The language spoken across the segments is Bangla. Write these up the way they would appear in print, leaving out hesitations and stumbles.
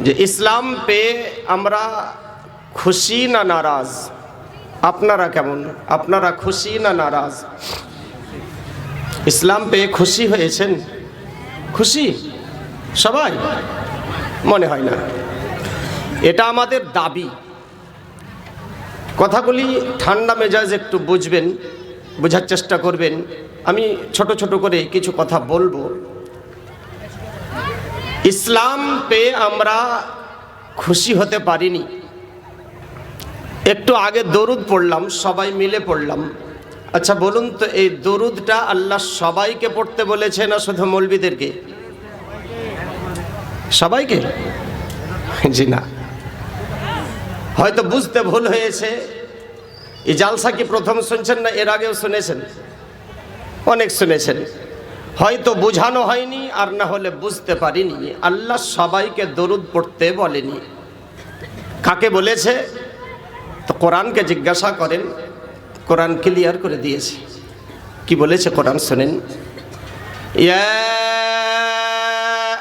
যে ইসলাম পেয়ে আমরা খুশি না নারাজ? আপনারা কেমন? আপনারা খুশি না নারাজ? ইসলাম পেয়ে খুশি হয়েছেন? খুশি সবাই? মনে হয় না। এটা আমাদের দাবি। কথাগুলি ঠান্ডা মেজাজ একটু বুঝবেন, বোঝার চেষ্টা করবেন। আমি ছোট ছোট করে কিছু কথা বলবো। ইসলাম পেয়ে আমরা খুশি হতে পারিনি। একটু আগে দরুদ পড়লাম, সবাই মিলে পড়লাম। আচ্ছা বলুন তো, এই দরুদটা আল্লাহ সবাইকে পড়তে বলেছে না শুধু মৌলবীদেরকে? সবাইকে? জি না, হয়তো বুঝতে ভুল হয়েছে। এই জালসা কি প্রথম শুনছেন না এর আগেও শুনেছেন? অনেক শুনেছেন। হয়তো বোঝানো হয়নি, আর না হলে বুঝতে পারিনি। আল্লাহ সবাইকে দরুদ পড়তে বলেনি। কাকে বলেছে? তো কোরআনকে জিজ্ঞাসা করেন, কোরআন ক্লিয়ার করে দিয়েছে। কি বলেছে কোরআন শোনেন। ইয়া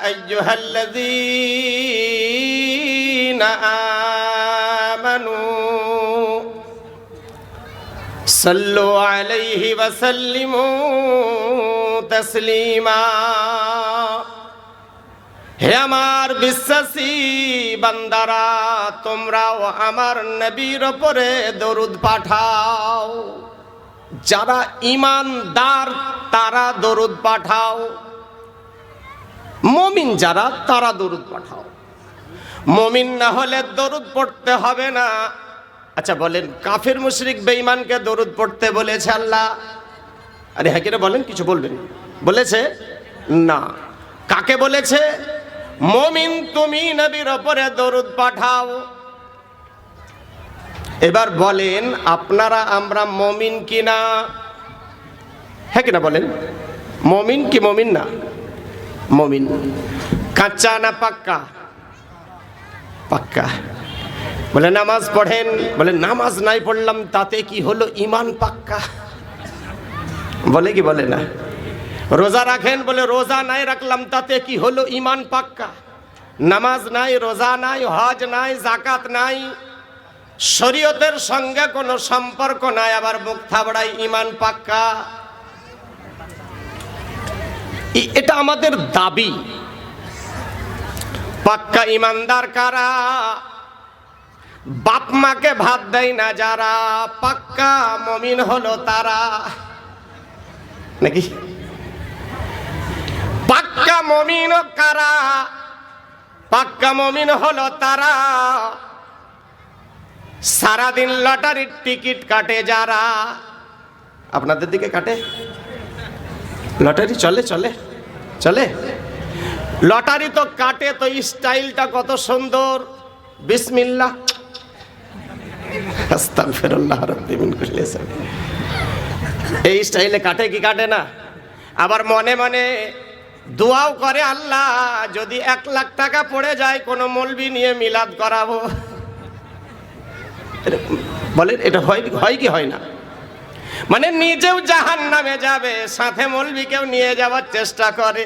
আইয়ুহাল্লাযীনা আমানু সাল্লু আলাইহি ওয়া সাল্লিমু তাসলিমা। হে আমার বিশ্বাসী বান্দারা, তোমরাও আমার নবীর উপরে দরুদ পাঠাও। যারা ঈমানদার তারা দরুদ পাঠাও। মুমিন যারা তারা দরুদ পাঠাও। মুমিন না হলে দরুদ পড়তে হবে না। আচ্ছা বলেন, কাফির মুশরিক বেঈমানকে দরুদ পড়তে বলেছে আল্লাহ? আরে হ্যাঁ কিনা বলেন, কিছু বলবেন? বলেছে না। কাকে বলেছে? মুমিন তুমি নবীর উপরে দরুদ পাঠাও। এবার বলেন, আপনারা আমরা মুমিন কিনা? হ্যাঁ কিনা বলেন? মুমিন কি মুমিন না? মুমিন। কাঁচা না পাক্কা? পাক্কা। বলে নামাজ পড়েন, বলে নামাজ নাই পড়লাম তাতে কি হলো, ঈমান পাক্কা। বলে কি বলে না? রোজা রাখেন, বলে রোজা নাই রাখলাম তাতে কি হলো, ঈমান পাক্কা। নামাজ নাই, রোজা নাই, হজ নাই, যাকাত নাই, শরীয়তের সঙ্গে কোনো সম্পর্ক নাই, আবার মুখ থাবড়াই, ঈমান পাক্কা। এটা আমাদের দাবি। পাক্কা ঈমানদার কারা? বাপ মাকে ভাত দেয় না যারা, পাক্কা মুমিন হলো তারা। নাকি? পাক্কা মুমিন কারা? পাক্কা মুমিন হলো তারা সারাদিন লটারির টিকিট কাটে যারা। আপনাদের দিকে কাটে লটারি? চলে চলে চলে লটারি তো কাটে, তো স্টাইলটা কত সুন্দর। বিসমিল্লাহ আস্তাগফিরুল্লাহ রাব্বি মিন কুল্লি যাম। এই স্টাইলে কাটে কি কাটে না? আবার মনে মনে দোয়াও করে, আল্লাহ যদি 1 লাখ টাকা পড়ে যায় কোনো মৌলবি নিয়ে মিলাদ করাবো। বলেন এটা হয় কি হয় না? মানে নিজেও জাহান্নামে যাবে, সাথে মৌলবিকেও নিয়ে যাওয়ার চেষ্টা করে।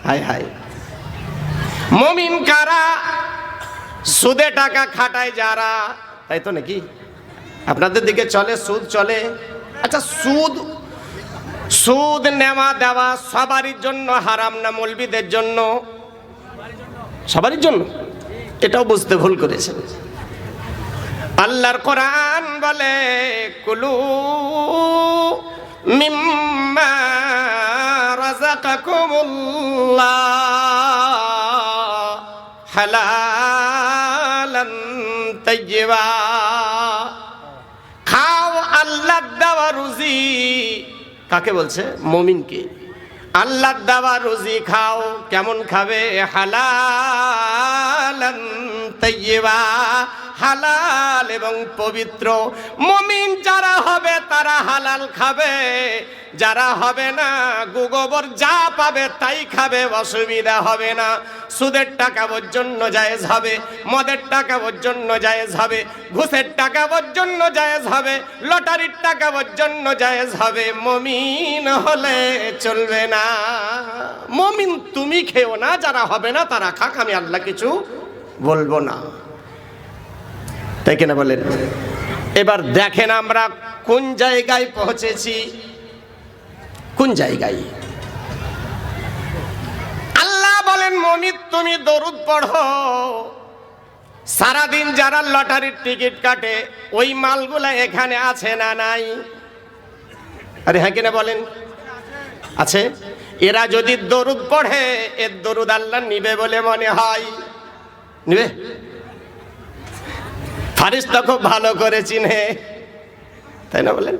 হায় হায়। মুমিন কারা? সুদে টাকা খাটায় যারা, তাই তো নাকি? আপনাদের দিকে চলে সুদ? চলে। আচ্ছা সুদ নেওয়া দেওয়া সবারই জন্য হারাম না মৌলবীদের জন্য? সবারই জন্য। এটাও বুঝতে ভুল করেছেন। আল্লাহর কোরআন বলে, কুলু মিম্মা রাযাকাকুমুল্লাহ হালালান তাইয়্যিবা। খাও আল্লাহর দেওয়া রুজি। কাকে বলছে? মুমিনকে। আল্লাহর দেওয়া রুজি খাও। কেমন খাবে? হালালান তাইয়্যিবা, হালাল এবং পবিত্র। মুমিন যারা হবে তারা হালাল খাবে, যারা হবে না গোবর যা পাবে তাই খাবে, অসুবিধা হবে না। সুদের টাকা ওর জন্য জায়েজ হবে, মদের টাকা ওর জন্য জায়েজ হবে, ঘুষের টাকা ওর জন্য জায়েজ হবে, লটারির টাকা ওর জন্য জায়েজ হবে। মুমিন হলে চলবে না। মুমিন তুমি খেও না, যারা হবে না তারা খাক, আমি আল্লাহ কিছু বলবো না। তাই কিনা বলেন? এবার দেখেন আমরা কোন জায়গায় পৌঁছেছি, কোন জায়গায়। আল্লাহ বলেন মুমিন তুমি দরুদ পড়ো। সারাদিন যারা লটারির টিকিট কাটে ওই মালগুলা এখানে আছে না নাই? আরে হ্যাঁ কিনা বলেন? আছে। এরা যদি দরুদ পড়ে এর দরুদ আল্লাহ নিবে বলে মনে হয়? নিবে? ফারিস্তা খুব ভালো করে চিনে, তাই না বলেন?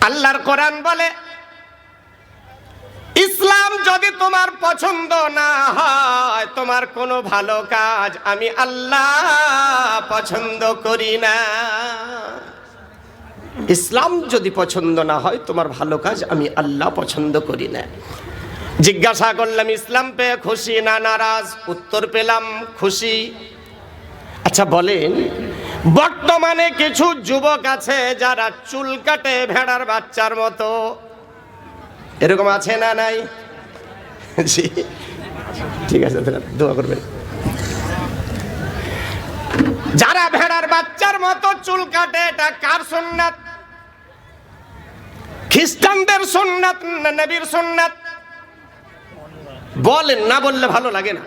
আল্লাহর কোরআন বলে ইসলাম যদি তোমার পছন্দ না হয়, তোমার কোনো ভালো কাজ আমি আল্লাহ পছন্দ করি না। ইসলাম যদি পছন্দ না হয়, তোমার ভালো কাজ আমি আল্লাহ পছন্দ করি না। জিজ্ঞাসা করলাম ইসলাম পেয়ে খুশি না নারাজ? উত্তর পেলাম খুশি। আচ্ছা বলেন, বর্তমানে কিছু যুবক আছে যারা চুল কাটে ভেড়ার বাচ্চার মতো, এরকম আছে না নাই? জি ঠিক আছে, দোয়া করবেন। যারা ভেড়ার বাচ্চার মতো চুল কাটে, এটা কার সুন্নাত? খ্রিস্টানদের সুন্নাত না নবীর সুন্নাত? বলেন, না বললে ভালো লাগে না,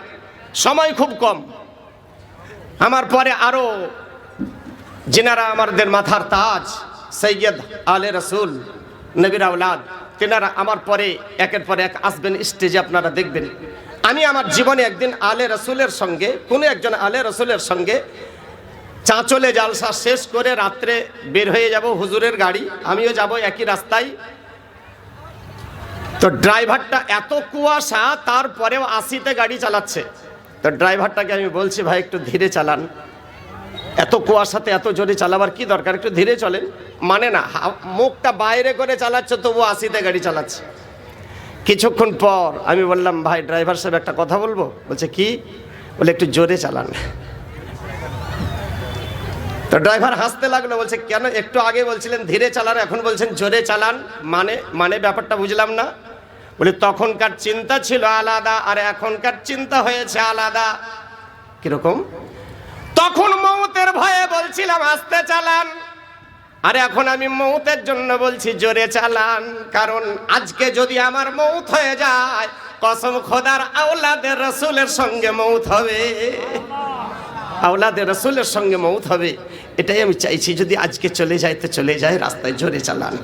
সময় খুব কম। আমার পরে আরো যিনারা আমাদের মাথার তাজ, সৈয়দ আলে রসুল নবীর আওলাদ, তেনারা আমার পরে একের পর এক আসবেন স্টেজে, আপনারা দেখবেন। আমি আমার জীবনে একদিন আলে রসুলের সঙ্গে, কোনো একজন আলে রসুলের সঙ্গে চাঁচলে জালসা শেষ করে রাত্রে বের হয়ে যাব, হুজুরের গাড়ি, আমিও যাব একই রাস্তায়। তো ড্রাইভারটা এত কুয়াশা, তারপরেও 80-তে গাড়ি চালাচ্ছে। তো ড্রাইভারটাকে আমি বলছি ভাই একটু ধীরে চালান, এত কুয়াশাতে এত জোরে চালাবার কি দরকার, একটু ধীরে চলেন। মানে না, মুখটা বাইরে করে চালাচ্ছে, তবু 80-তে গাড়ি চালাচ্ছে। কিছুক্ষণ পর আমি বললাম ভাই ড্রাইভার সাহেব একটা কথা বলবো। বলছে কি? বলে একটু জোরে চালান। তো ড্রাইভার হাসতে লাগলো, বলছে কেন? একটু আগে বলছিলেন ধীরে চালান, এখন বলছেন জোরে চালান, মানে ব্যাপারটা বুঝলাম না। বলে তখনকার চিন্তা ছিল আলাদা, আর এখনকার চিন্তা হয়েছে আলাদা। কিরকম? তখন মৌতের ভয়ে বলছিলাম আস্তে চালান, আর এখন আমি মৌতের জন্য বলছি জোরে চালান। কারণ আজকে যদি আমার মৌত হয়ে যায়, কসম খোদার আওলাদের রসুলের সঙ্গে মৌত হবে, আওলাদের রসুলের সঙ্গে মৌত হবে। এটাই আমি চাইছি, যদি আজকে চলে যায় তো চলে যায়, রাস্তায় জোরে চালান।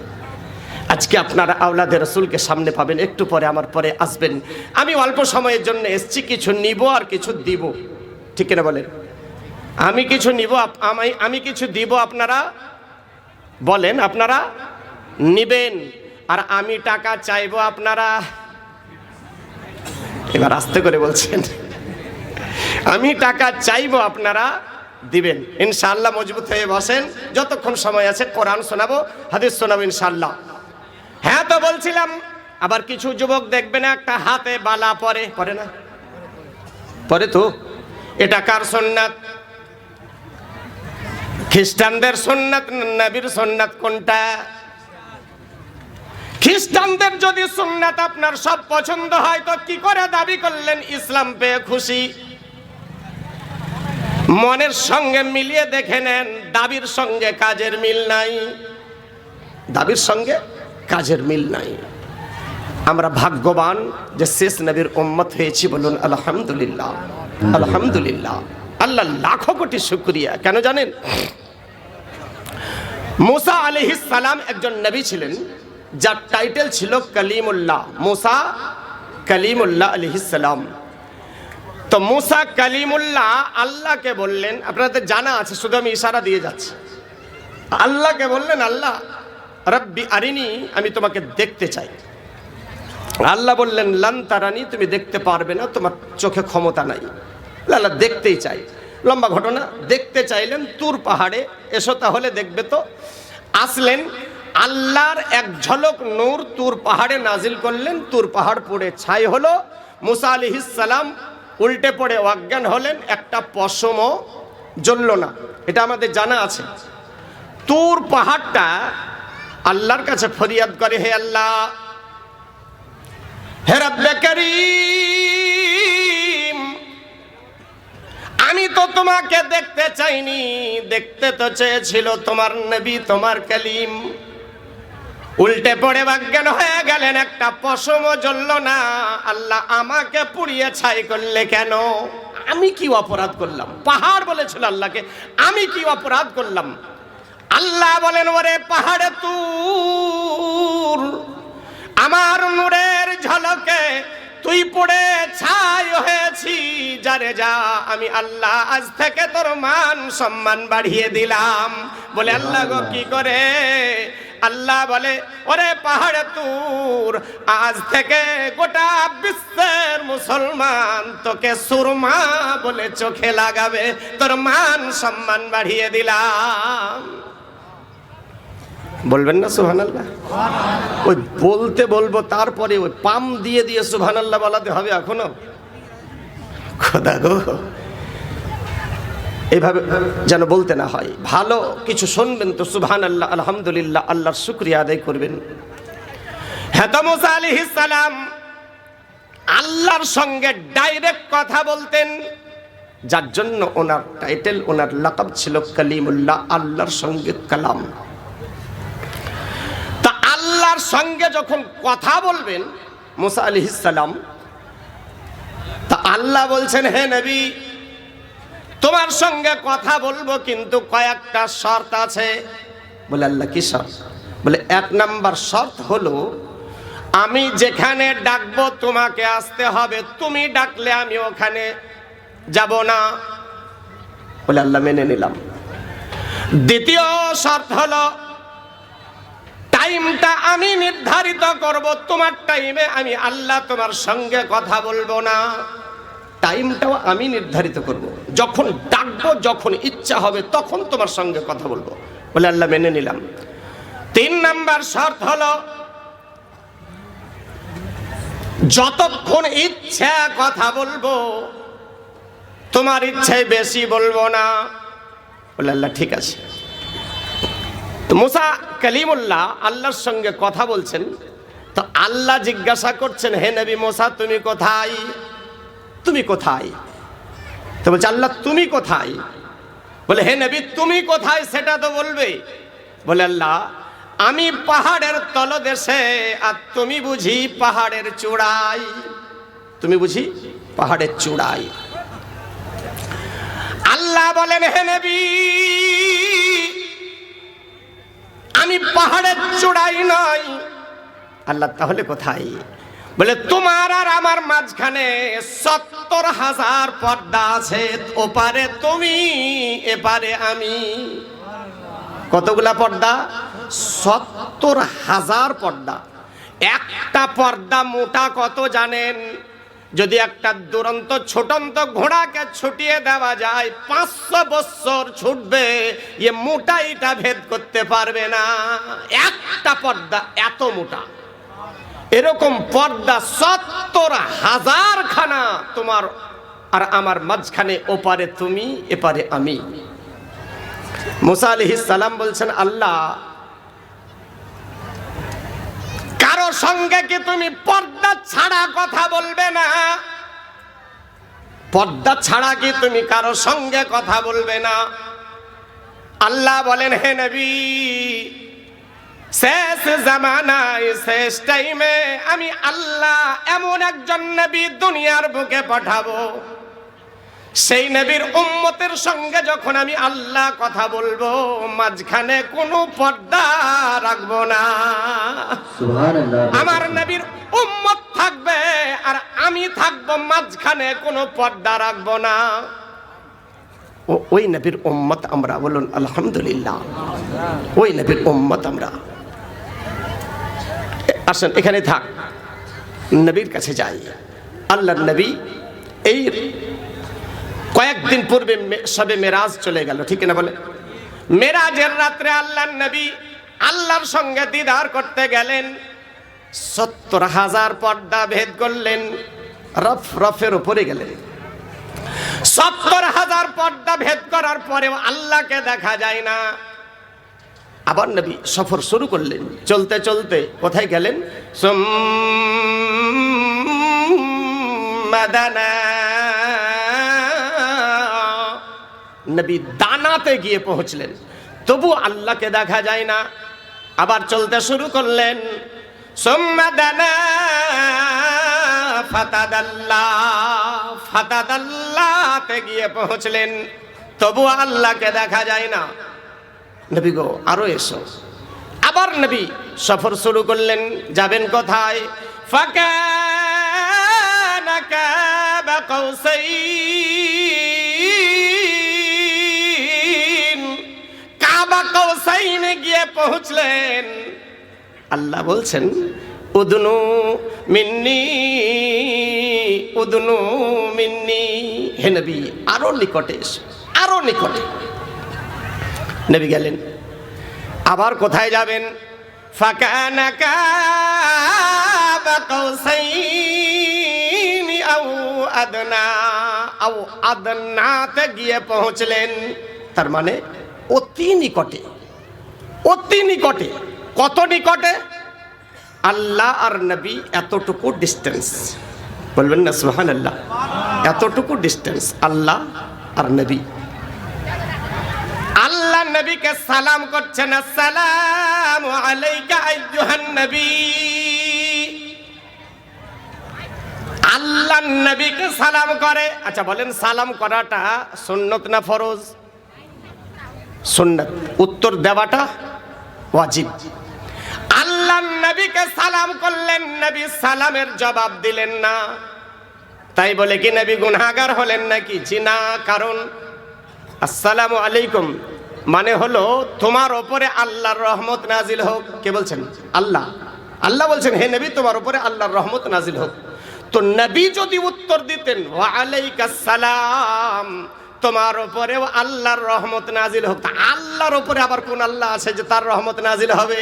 আজকে আপনারা আওলাদের রসুলকে সামনে পাবেন, একটু পরে আমার পরে আসবেন। আমি অল্প সময়ের জন্য এসছি, কিছু নিব আর কিছু দিব, ঠিক না বলেন? আমি কিছু নিব, আমি কিছু দিব, আপনারা বলেন আপনারা নিবেন, আর আমি টাকা চাইবো, আপনারা এবার আস্তে করে বলছেন, আমি টাকা চাইবো, আপনারা দিবেন। ইনশাআল্লাহ মজবুত হয়ে বসেন, যতক্ষণ সময় আছে কোরআন শোনাবো, হাদিস শোনাবো ইনশাআল্লাহ। হ্যাঁ, তো বলছিলাম আবার কিছু যুবক দেখবেন একটা হাতে বালা পরে না, পরে তো এটা কার সুন্নাত? খ্রিস্টানদের সুন্নাত না নবীর সুন্নাত? কোনটা? খ্রিস্টানদের যদি সুন্নাত আপনার সব পছন্দ হয়, তো কি করে দাবি করলেন ইসলাম পেয়ে খুশি? মনের সঙ্গে মিলিয়ে দেখে নেন, দাবির সঙ্গে কাজের মিল নাই, দাবির সঙ্গে কাজের মিল নাই। আমরা ভাগ্যবান যে শেষ নবীর উম্মত হয়েছি, বলুন আলহামদুলিল্লাহ, আলহামদুলিল্লাহ। আল্লাহ লাখো কোটি শুকরিয়া। কেন জানেন? মুসা আলাইহিস সালাম একজন নবী ছিলেন, যার টাইটেল ছিল কালিমুল্লাহ, মুসা কালিমুল্লাহ আলাইহিস সালাম। তো মুসা কালিমুল্লাহ আল্লাহকে বললেন, আপনাদের জানা আছে, শুধু আমি ইশারা দিয়ে যাচ্ছি। আল্লাহকে বললেন, আল্লাহ রব্বি আরিনি, আমি তোমাকে দেখতে চাই। আল্লাহ বললেন লান তারানি, তুমি দেখতে পারবে না, তোমার চোখে ক্ষমতা নাই। আল্লাহ দেখতেই চাই। লম্বা ঘটনা। দেখতে চাইলেন তুর পাহাড়ে, এসো তাহলে দেখবে তো। আসলেন, আল্লাহর এক ঝলক নূর তুর পাহাড়ে নাজিল করলেন। তুর পাহাড় পড়ে ছাই হলো। মুসা আলাইহিস সালাম উল্টে পড়ে অজ্ঞান হলেন, একটা পশমও জ্বলল না। এটা আমাদের জানা আছে। তুর পাহাড়টা আল্লাহর কাছে ফরিয়াদ করে, হে আল্লাহ, হে রব্বে কারীম, আমি তো তোমাকে দেখতে চাইনি, দেখতে তো চেয়েছিল তোমার নবী, তোমার কালিম। উল্টে পড়ে অজ্ঞান হয়ে গেলেন, একটা পশমও জ্বলল না। আল্লাহ আমাকে পুড়িয়ে ছাই করলে কেন? আমি কি অপরাধ করলাম? পাহাড় বলেছিল আল্লাহকে, আমি কি অপরাধ করলাম? আল্লাহ বলেন, ওরে পাহাড়ে তুর, আমার নূরের ঝলকে তুই পড়ে ছাই হয়েছি। যারে যা, আমি আল্লাহ আজ থেকে তোর মান সম্মান বাড়িয়ে দিলাম। বলে আল্লাহ গো কি করে? আল্লাহ বলে, ওরে পাহাড়ে তুর, আজ থেকে গোটা বিশ্বের মুসলমান তোকে সুরমা বলে চোখে লাগাবে, তোর মান সম্মান বাড়িয়ে দিলাম। বলবেন না সুবহানাল্লাহ? ওই বলতে বলবো, তারপরে ওই পাম দিয়ে দিয়ে সুবহানাল্লাহ বলাতে হবে এখনো? খোদা গো, এইভাবে যেন বলতে না হয়। ভালো কিছু শুনবেন তো সুবহানাল্লাহ, আলহামদুলিল্লাহ, আল্লাহর শুকরিয়া আদায় করবেন। হ্যাঁ, তো মুসা আলাইহিস সালাম আল্লাহর সঙ্গে ডাইরেক্ট কথা বলতেন, যার জন্য ওনার টাইটেল, ওনার লাকাব ছিল কালিমুল্লাহ, আল্লাহর সঙ্গে কালাম। তা আল্লাহর সঙ্গে যখন কথা বলবেন মুসা আলাইহিস সালাম, তা আল্লাহ বলছেন, হে নবী, তোমার সঙ্গে কথা বলবো, কিন্তু কয়েকটা শর্ত আছে। বলে আল্লাহ কি শর্ত? বলে এক নাম্বার শর্ত হলো, আমি যেখানে ডাকবো তোমাকে আসতে হবে, তুমি ডাকলে আমি ওখানে যাব না। বলে আল্লাহ মেনে নিলাম। দ্বিতীয় শর্ত হলো, টাইমটা আমি নির্ধারিত করব, তোমার টাইমে আমি আল্লাহ তোমার সঙ্গে কথা বলবো না। টাইমটাও আমি নির্ধারিত করব, যখন ডাকবো, যখন ইচ্ছা হবে তখন তোমার সঙ্গে কথা বলবো। বলে আল্লাহ মেনে নিলাম। তিন নাম্বার শর্ত হলো, যতক্ষণ ইচ্ছা কথা বলবো, তোমার ইচ্ছায় বেশি বলবো না। বলে আল্লাহ ঠিক আছে। তো মুসা কালিমুল্লাহ আল্লাহর সঙ্গে কথা বলছেন। তো আল্লাহ জিজ্ঞাসা করছেন, হে নবী মুসা, তুমি কোথায়? তুমি কোথায়? তো বলছে আল্লাহ, তুমি কোথায়? বলে হে নবী, তুমি কোথায় সেটা তো বলবে। বলে আল্লাহ, আমি পাহাড়ের তলদেশে, আর তুমি বুঝি পাহাড়ের চূড়ায়। তুমি বুঝি পাহাড়ের চূড়ায়। আল্লাহ বলেন, হে নবী, আমি পাহাড়ের চূড়াই নয়। আল্লাহ তাহলে কোথায়? বলে তোমার আর আমার মাঝখানে ৭০,০০০ পর্দা আছে, ওপারে তুমি, এপারে আমি। কতগুলা পর্দা? ৭০,০০০ পর্দা। একটা পর্দা মোটা কত জানেন? যদি একটা দুরন্ত ছোটন্ত ঘোড়াকে ছুটিয়ে দেওয়া যায়, ৫০০ বছর ছুটবে, এ মোটাইটা ভেদ করতে পারবে না। একটা পর্দা এত মোটা। এরকম পর্দা ৭০,০০০ খানা তোমার আর আমার মাঝখানে, ওপারে তুমি, এপারে আমি। মুসা আলাইহিস সালাম বলছেন, আল্লাহ, কারো সঙ্গে কি তুমি পর্দা ছাড়া কথা বলবে না? পর্দা ছাড়া কি তুমি কারো সঙ্গে কথা বলবে না? আল্লাহ বলেন, হে নবী, শেষ জামানায়, শেষ টাইমে আমি আল্লাহ এমন একজন নবী দুনিয়ার বুকে পাঠাবো, সেই নবীর উম্মতের সঙ্গে যখন আমি আল্লাহ কথা বলবো, মাঝখানে কোনো পর্দা রাখবো না। সুবহানাল্লাহ। আমার নবীর উম্মত থাকবে আর আমি থাকবো, মাঝখানে কোনো পর্দা রাখবো না। ওই নবীর উম্মত আমরা। বলুন আলহামদুলিল্লাহ, ওই নবীর উম্মত আমরা। আসেন এখানে থাক, নবীর কাছে যাই। আল্লাহর নবী এই কয়েকদিন পূর্বে সবে মেরাজ চলে গেল, ঠিক না বলে? মেরাজের রাত্রে আল্লাহর নবী আল্লাহর সঙ্গে দিদার করতে গেলেন। 70,000 পর্দা ভেদ করলেন, রফের উপরে গেলেন। 70,000 পর্দা ভেদ করার পরেও আল্লাহকে দেখা যায় না। আবার নবী সফর শুরু করলেন। চলতে চলতে কোথায় গেলেন? নবী দানাতে গিয়ে পৌঁছলেন, তবু আল্লাহকে দেখা যায় না। আবার চলতে শুরু করলেন। ফাতাদাল্লাতে গিয়ে পৌঁছলেন, তবু আল্লাহকে দেখা যায় না। নবী গো আরো এসো। আবার নবী সফর শুরু করলেন, যাবেন কোথায়? ফাকানা কাবা কাউসাইন, কাবা কাউসাইনে গিয়ে পৌঁছলেন। আল্লাহ বলছেন উদনু মিন্নি, উদনু মিন্নি, হে নবী আরো নিকটে এসো, আরো নিকটে। নবী গেলেন। আবার কোথায় যাবেন? ফাকানা কাবা কাউসাইনি আও আদনা, আও আদনাতে গিয়ে পৌঁছলেন। তার মানে অতি নিকটে, অতি নিকটে। কত নিকটে? আল্লাহ আর নবী এতটুকু ডিস্টেন্স, বলবেন না সুবহানাল্লাহ? এতটুকু ডিস্টেন্স আল্লাহ আর নবী। আল্লাহ নবীকে সালাম করছেন, আসসালামু আলাইকা আইয়ুহান নবী। আল্লাহ নবীকে সালাম করে। আচ্ছা বলেন, সালাম করাটা সুন্নত না ফরজ? সুন্নত। উত্তর দেওয়াটা ওয়াজিব। আল্লাহ নবীকে সালাম করলেন, নবী সালামের জবাব দিলেন না। তাই বলে কি নবী গুনাহগার হলেন নাকি? জি না। কারণ আসসালামু আলাইকুম মানে হলো তোমার ওপরে আল্লাহর রহমত নাজিল হোক। কে বলছেন? আল্লাহ। আল্লাহ বলছেন হে নবী তোমার উপরে আল্লাহর রহমত নাজিল হোক। তো নবী যদি উত্তর দিতেন ওয়া আলাইকাস সালাম, তোমার উপরেও আল্লাহর রহমত নাজিল হোক, তা আল্লাহর উপরে আবার কোন আল্লাহ আছে যে তার রহমত নাজিল হবে?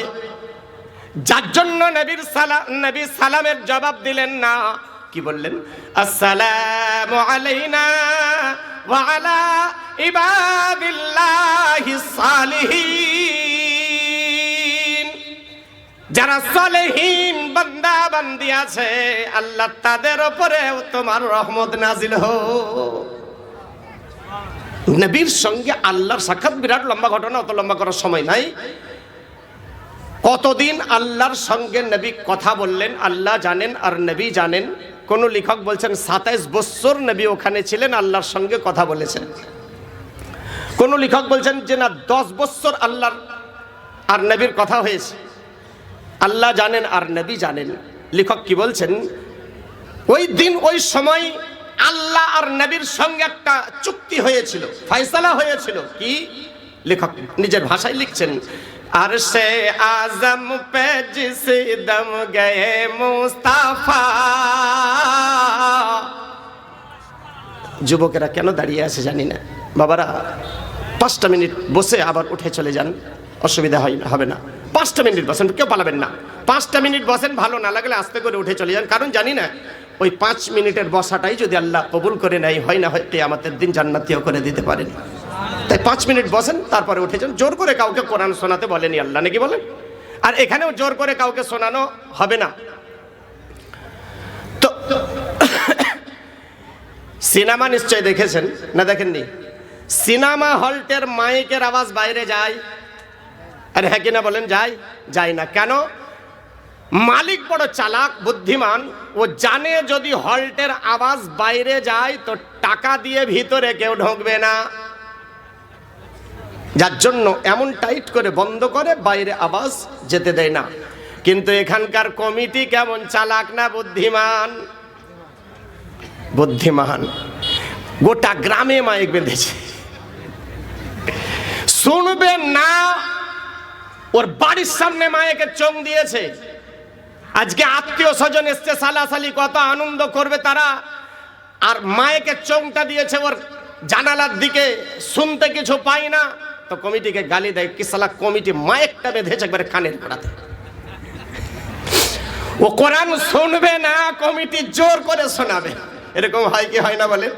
যার জন্য নবী সালামের জবাব দিলেন না। কি বললেন? আসসালামু আলাইনা ওয়া আলা ইবাদিল্লাহিস সালিহিন। যারা সালেহীন বান্দা বান্দি আছে আল্লাহ তাদের উপরেও তোমার রহমত নাজিল হোক। নবীর সঙ্গে আল্লাহর সাক্ষাৎ বিরাট লম্বা ঘটনা, অত লম্বা করার সময় নাই। কতদিন আল্লাহর সঙ্গে নবী কথা বললেন আল্লাহ জানেন আর নবী জানেন। কোন লেখক বলছেন 27 বছর নবী ওখানে ছিলেন, আল্লাহর সঙ্গে কথা বলেছেন। কোন লেখক বলছেন যে না 10 বছর আল্লাহর আর নবীর কথা হয়েছে। আল্লাহ জানেন আর নবী জানেন। লেখক কি বলছেন? ওই দিন ওই সময় আল্লাহ আর নবীর সঙ্গে একটা চুক্তি হয়েছিল, ফয়সালা হয়েছিল। কি? লেখক নিজের ভাষায় লিখছেন, আরশে আজম পে জিস দম গয়ে মুস্তাফা। যুবকেরা কেন দাঁড়িয়ে আছে জানি না, বাবারা 5টা মিনিট বসে আবার উঠে চলে যান, অসুবিধা হবে না। 5টা মিনিট বসেন, কেউ পালাবেন না। 5টা মিনিট বসেন, ভালো না লাগলে আস্তে করে উঠে চলে যান। কারণ জানি না ওই 5 মিনিটের বসাটাই যদি আল্লাহ কবুল করে নেয়, হয় না হয় কিয়ামতের দিন জান্নাতীয় করে দিতে পারেন। তাই 5 মিনিট বসেন, তারপরে উঠে যান। জোর করে কাউকে কোরআন শোনাতে বলেনি আল্লাহ, নাকি বলেন? আর এখানেও জোর করে কাউকে শোনানো হবে না। তো সিনেমা নিশ্চয় দেখেছেন না দেখেননি? সিনেমা হলটের মাইকের আওয়াজ বাইরে যায়, আরে হ্যাঁ কিনা বলেন? যায় না। কেন? মালিক বড় চালাক বুদ্ধিমান, ও জানে যদি হলটের আওয়াজ বাইরে যায় তো টাকা দিয়ে ভিতরে কেউ ঢুকবে না, যার জন্য এমন টাইট করে বন্ধ করে বাইরে আওয়াজ যেতে দেয় না। কিন্তু এখানকার কমিটি কেমন চালাক না বুদ্ধিমান? বুদ্ধিমান। গোটা গ্রামে মাইক বেঁধেছে, শুনবে না। ওর বাড়ির সামনে মাইকে চোং দিয়েছে। আজকে আত্মীয় স্বজন এসছে, সালাসালি কত আনন্দ করবে তারা, আর মাইকে চোংটা দিয়েছে ওর জানালার দিকে শুনতে কিছু পাই না, তো কমিটিকে গালি দেয়, কি সালা কমিটি মাইকটা বেঁধেছে একবারে কানের গোড়াতে, ও কোরআন শুনবে না, কমিটি জোর করে শোনাবে। এরকম হয় কি হয় না বলে?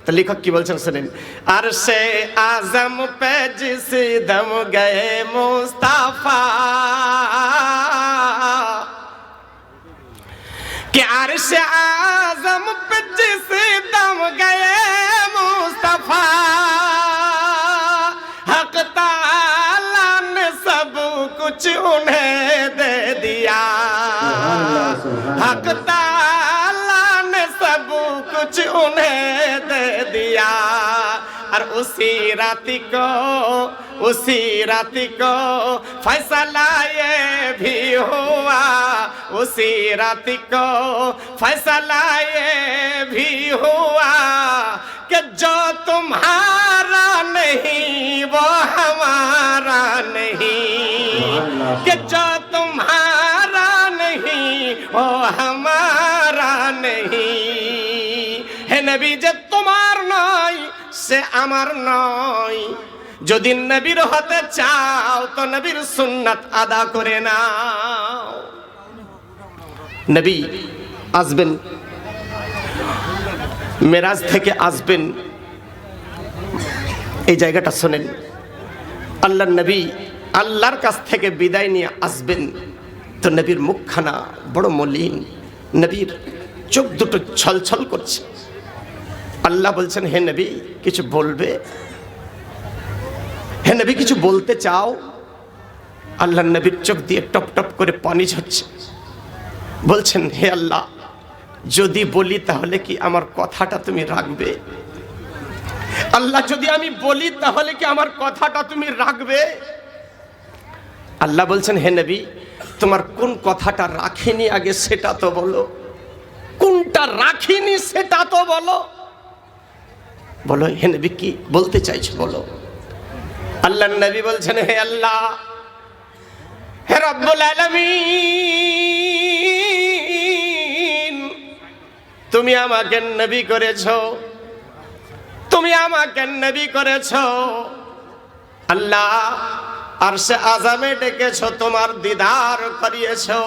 তো লেখক কি বলছেন শুনেন। আরশে আজম পে জিস দম গয়ে মুস্তাফা, कि अर्श आज़म पे जिस दम गए मुस्तफा, हक ताला ने सब कुछ उन्हें दे दिया, हक ताला ने सब कुछ उन्हें दे दिया। और उसी रात को फैसला ये भी हुआ, उसी रात को फैसला ये भी हुआ कि जो तुम्हारा नहीं वो हमारा नहीं, कि जो तुम्हारा नहीं वो हमारा नहीं। हे नबी जे तुम्हार नয় সে আমার নয়, যদি নবীর হতে চাও তো নবীর সুন্নাত আদা করে নাও। নবী আসবেন, মেরাজ থেকে আসবেন, এই জায়গাটা শোনেন। আল্লাহর নবী আল্লাহর কাছ থেকে বিদায় নিয়ে আসবেন, তো নবীর মুখখানা বড় মলিন, নবীর চোখ দুটো ছলছল করছে। আল্লাহ বলছেন, হে নবী কিছু বলবে? হে নবী কিছু বলতে চাও? আল্লাহ নবীর চোখ দিয়ে টপ টপ করে পানি ঝরছে। বলছেন, হে আল্লাহ যদি বলি তাহলে কি আমার কথাটা তুমি রাখবে? আল্লাহ যদি আমি বলি তাহলে কি আমার কথাটা তুমি রাখবে? আল্লাহ বলছেন, হে নবী তোমার কোন কথাটা রাখিনি আগে সেটা তো বলো, কোনটা রাখিনি সেটা তো বলো, বলো হে নবী কি বলতে চাইছো বলো। আল্লাহ নবী বলছেন, হে আল্লাহ, হে রব্বুল আলামিন, তুমি আমাকে নবী করেছো, তুমি আমাকে নবী করেছো। আল্লাহ আরশে আযমে ডেকেছো, তোমার দিদার করিয়েছো।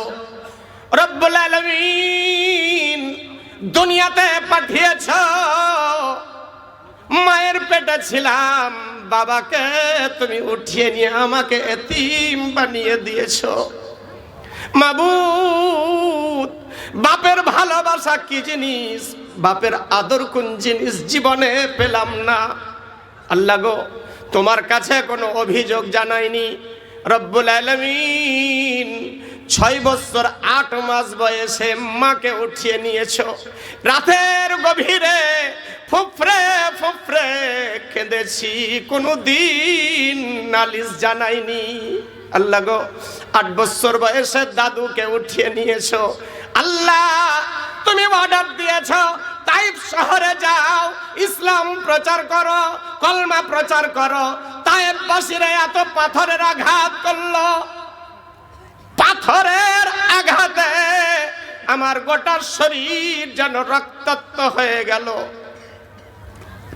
রব্বুল আলামিন দুনিয়াতে পাঠিয়েছো, মায়ের পেটে ছিলাম, বাবাকে তুমি উঠিয়ে নিয়ে আমাকে এতিম বানিয়ে দিয়েছো। মাবুদ বাপের ভালোবাসা কি জিনিস, বাপের আদর কোন জিনিস জীবনে পেলাম না। আল্লাহ গো তোমার কাছে কোনো অভিযোগ জানাইনি। রব্বুল আলামিন 6 বছর 8 মাস বয়সে মাকে উঠিয়ে নিয়েছো, রাতের গভীরে ফুফরে ফুফরে কেঁদেছি, কোনদিন নালিশ জানাইনি। আল্লাহ গো 8 বছর বয়সে দাদুকে উঠিয়ে নিয়েছো। আল্লাহ তুমি অর্ডার দিয়েছো তাইফ শহরে যাও, ইসলাম প্রচার করো, কলমা প্রচার করো। তাইফবাসীরা এত পাথরের আঘাত করলো, পাথরের আঘাতে আমার গোটা শরীর যেন রক্তাক্ত হয়ে গেল।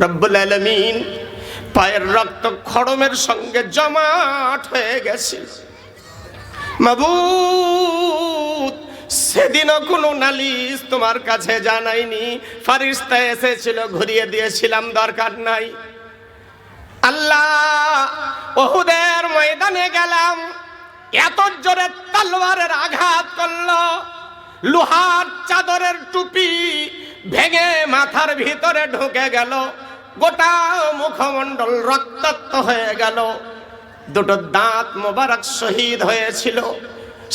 রব্বুল আলামিন পায়ের রক্ত খড়মের সঙ্গে জমাট হয়ে গেছিল। মাবুদ সেদিনও কোনো নালিশ তোমার কাছে জানাইনি, ফেরেশতা এসেছিল ঘুরিয়ে দিয়েছিলাম, দরকার নাই। আল্লাহ উহুদের ময়দানে গেলাম, এত জোরে তলোয়ারের আঘাত করলো, লোহার চাদরের টুপি ভেঙে মাথার ভিতরে ঢুকে গেল, গোটা মুখমণ্ডল রক্তাক্ত হয়ে গেল, দুটো দাঁত মোবারক শহীদ হয়েছিল।